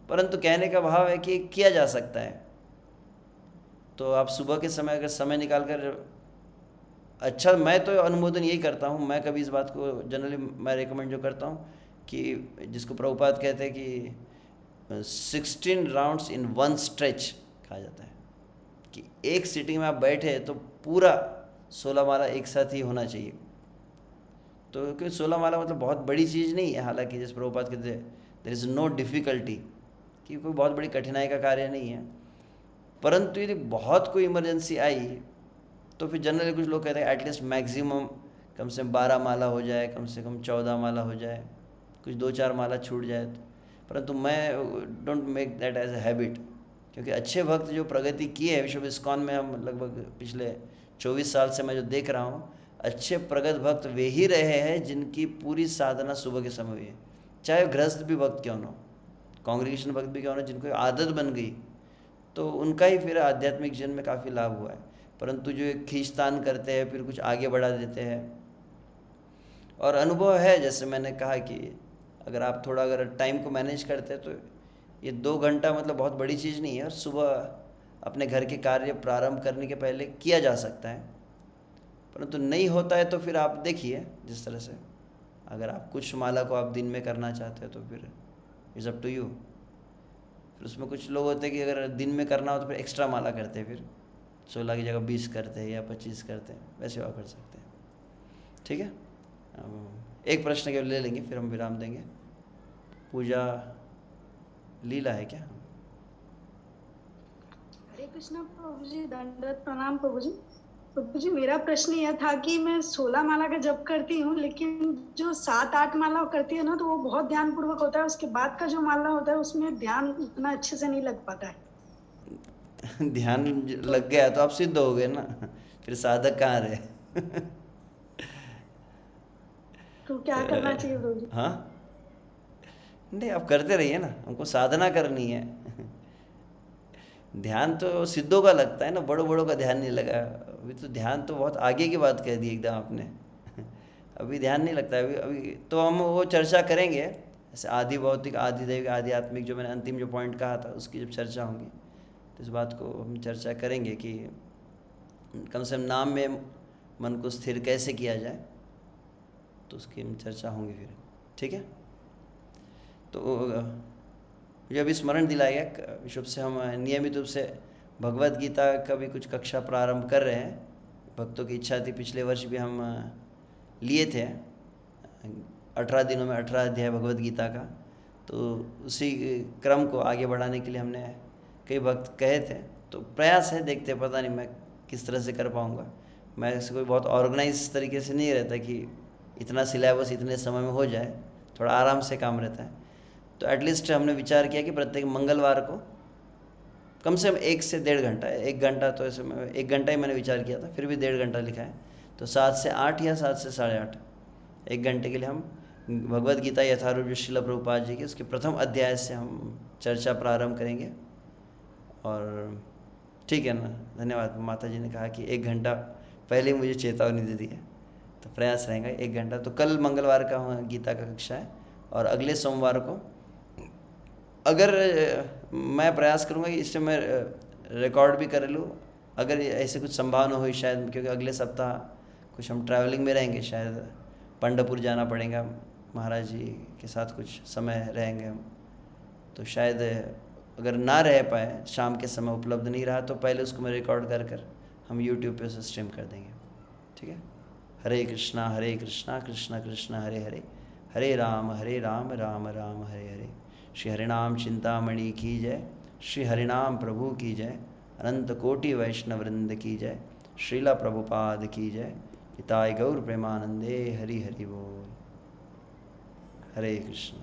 परंतु कहने का भाव है कि किया जा सकता है। तो आप सुबह के समय अगर समय निकाल कर, अच्छा, मैं तो अनुमोदन यही करता हूँ, मैं कभी इस बात को जनरली मैं रिकमेंड जो करता हूँ कि जिसको प्रभुपाद कहते हैं कि 16 राउंड्स इन 1 स्ट्रेच कहा जाता है, कि एक सीटिंग में आप बैठे तो पूरा 16 माला एक साथ ही होना चाहिए। तो क्योंकि 16 माला मतलब बहुत बड़ी चीज़ नहीं है, हालांकि जिस प्रभुपाद कहते हैं देयर इज़ नो डिफ़िकल्टी, कि कोई बहुत बड़ी कठिनाई का कार्य नहीं है। परंतु यदि बहुत कोई इमरजेंसी आई तो फिर जनरली कुछ लोग कहते हैं एटलीस्ट मैक्सिमम कम से कम 12 माला हो जाए, कम से कम 14 माला हो जाए, कुछ 2-4 माला छूट जाए तो। परंतु मैं don't make that as a habit, क्योंकि अच्छे भक्त जो प्रगति किए हैं विश्व इस्कॉन में, हम लगभग पिछले 24 साल से मैं जो देख रहा हूँ, अच्छे प्रगत भक्त वे ही रहे हैं जिनकी पूरी साधना सुबह के समय हुई है, चाहे गृहस्थ भी भक्त क्यों न हो, कांग्रेगेशन भक्त भी क्यों न हो, जिनको आदत बन गई तो उनका ही फिर आध्यात्मिक जीवन में काफ़ी लाभ हुआ है। परंतु जो एक खींचतान करते हैं, फिर कुछ आगे बढ़ा देते हैं, और अनुभव है, जैसे मैंने कहा कि अगर आप थोड़ा अगर टाइम को मैनेज करते हैं तो ये 2 घंटा मतलब बहुत बड़ी चीज़ नहीं है, और सुबह अपने घर के कार्य प्रारंभ करने के पहले किया जा सकता है। परंतु नहीं होता है तो फिर आप देखिए, जिस तरह से अगर आप कुछ माला को आप दिन में करना चाहते हैं तो फिर इट्स अप टू यू। फिर उसमें कुछ लोग होते हैं कि अगर दिन में करना हो तो फिर एक्स्ट्रा माला करते हैं, फिर 16 की जगह 20 करते हैं या 25 करते हैं, वैसे आप कर सकते हैं। ठीक है, एक प्रश्न केवल ले लेंगे, फिर हम विराम देंगे। पूजा लीला है क्या? हरे कृष्णा प्रभु जी, दंडवत प्रणाम प्रभु जी। प्रभु जी, मेरा प्रश्न यह था कि मैं 16 माला का जप करती हूँ, लेकिन जो 7-8 माला करती है ना तो वो बहुत ध्यान पूर्वक होता है, उसके बाद का जो माला होता है उसमें ध्यान उतना अच्छे से नहीं लग पाता है। ध्यान लग गया तो आप सिद्ध हो गए ना, फिर साधक कहाँ रहे? तो क्या करना चाहिए प्रभु जी? हाँ, नहीं, आप करते रहिए ना, हमको साधना करनी है। ध्यान तो सिद्धों का लगता है ना, बड़ों बड़ों का ध्यान नहीं लगा। अभी तो ध्यान तो बहुत आगे की बात कह दी एकदम आपने। अभी ध्यान नहीं लगता है। अभी तो हम वो चर्चा करेंगे, जैसे आदि भौतिक, आदि दैविक, आदि आत्मिक, जो मैंने अंतिम जो पॉइंट कहा था उसकी जब चर्चा होंगी तो इस बात को हम चर्चा करेंगे कि कम से कम नाम में मन को स्थिर कैसे किया जाए। तो उसकी चर्चा होंगी फिर, ठीक है। तो मुझे अभी स्मरण दिलाया गया विशुभ से हम नियमित रूप से भगवत गीता का भी कुछ कक्षा प्रारंभ कर रहे हैं। भक्तों की इच्छा थी, पिछले वर्ष भी हम लिए थे 18 दिनों में 18 अध्याय भगवत गीता का। तो उसी क्रम को आगे बढ़ाने के लिए हमने कई भक्त कहे थे, तो प्रयास है, देखते हैं, पता नहीं मैं किस तरह से कर पाऊँगा। मैं ऐसे कोई बहुत ऑर्गेनाइज तरीके से नहीं रहता कि इतना सिलेबस इतने समय में हो जाए, थोड़ा आराम से काम रहता है। तो एटलीस्ट हमने विचार किया कि प्रत्येक मंगलवार को कम से कम 1 से 1.5 घंटा, 1 घंटा तो ऐसे में 1 घंटा ही मैंने विचार किया था, फिर भी 1.5 घंटा लिखा है, तो 7 से 8 या 7 से 8:30 1 घंटे के लिए हम भगवद गीता यथारूप जो श्रील प्रभुपाद जी की उसके प्रथम अध्याय से हम चर्चा प्रारंभ करेंगे। और ठीक है ना, धन्यवाद। माता जी ने कहा कि 1 घंटा पहले मुझे चेतावनी दे दी है, तो प्रयास रहेगा 1 घंटा। तो कल मंगलवार का गीता का कक्षा है, और अगले सोमवार को अगर मैं प्रयास करूँगा कि इससे मैं रिकॉर्ड भी कर लूँ, अगर ऐसे कुछ संभावना हुई शायद, क्योंकि अगले सप्ताह कुछ हम ट्रैवलिंग में रहेंगे, शायद पंढरपुर जाना पड़ेगा, महाराज जी के साथ कुछ समय रहेंगे हम, तो शायद अगर ना रह पाए, शाम के समय उपलब्ध नहीं रहा, तो पहले उसको मैं रिकॉर्ड कर हम यूट्यूब पे उसे स्ट्रीम कर देंगे, ठीक है। हरे कृष्णा कृष्णा कृष्णा हरे हरे, हरे राम राम राम हरे हरे। श्री हरिनाम चिंतामणि की जय, श्री हरिनाम प्रभु की जय, अनंत कोटि वैष्णव वृंद की जय, श्रीला प्रभुपाद की जय। निताय गौर प्रेमानंदे, हरि हरि बोल। हरे कृष्ण।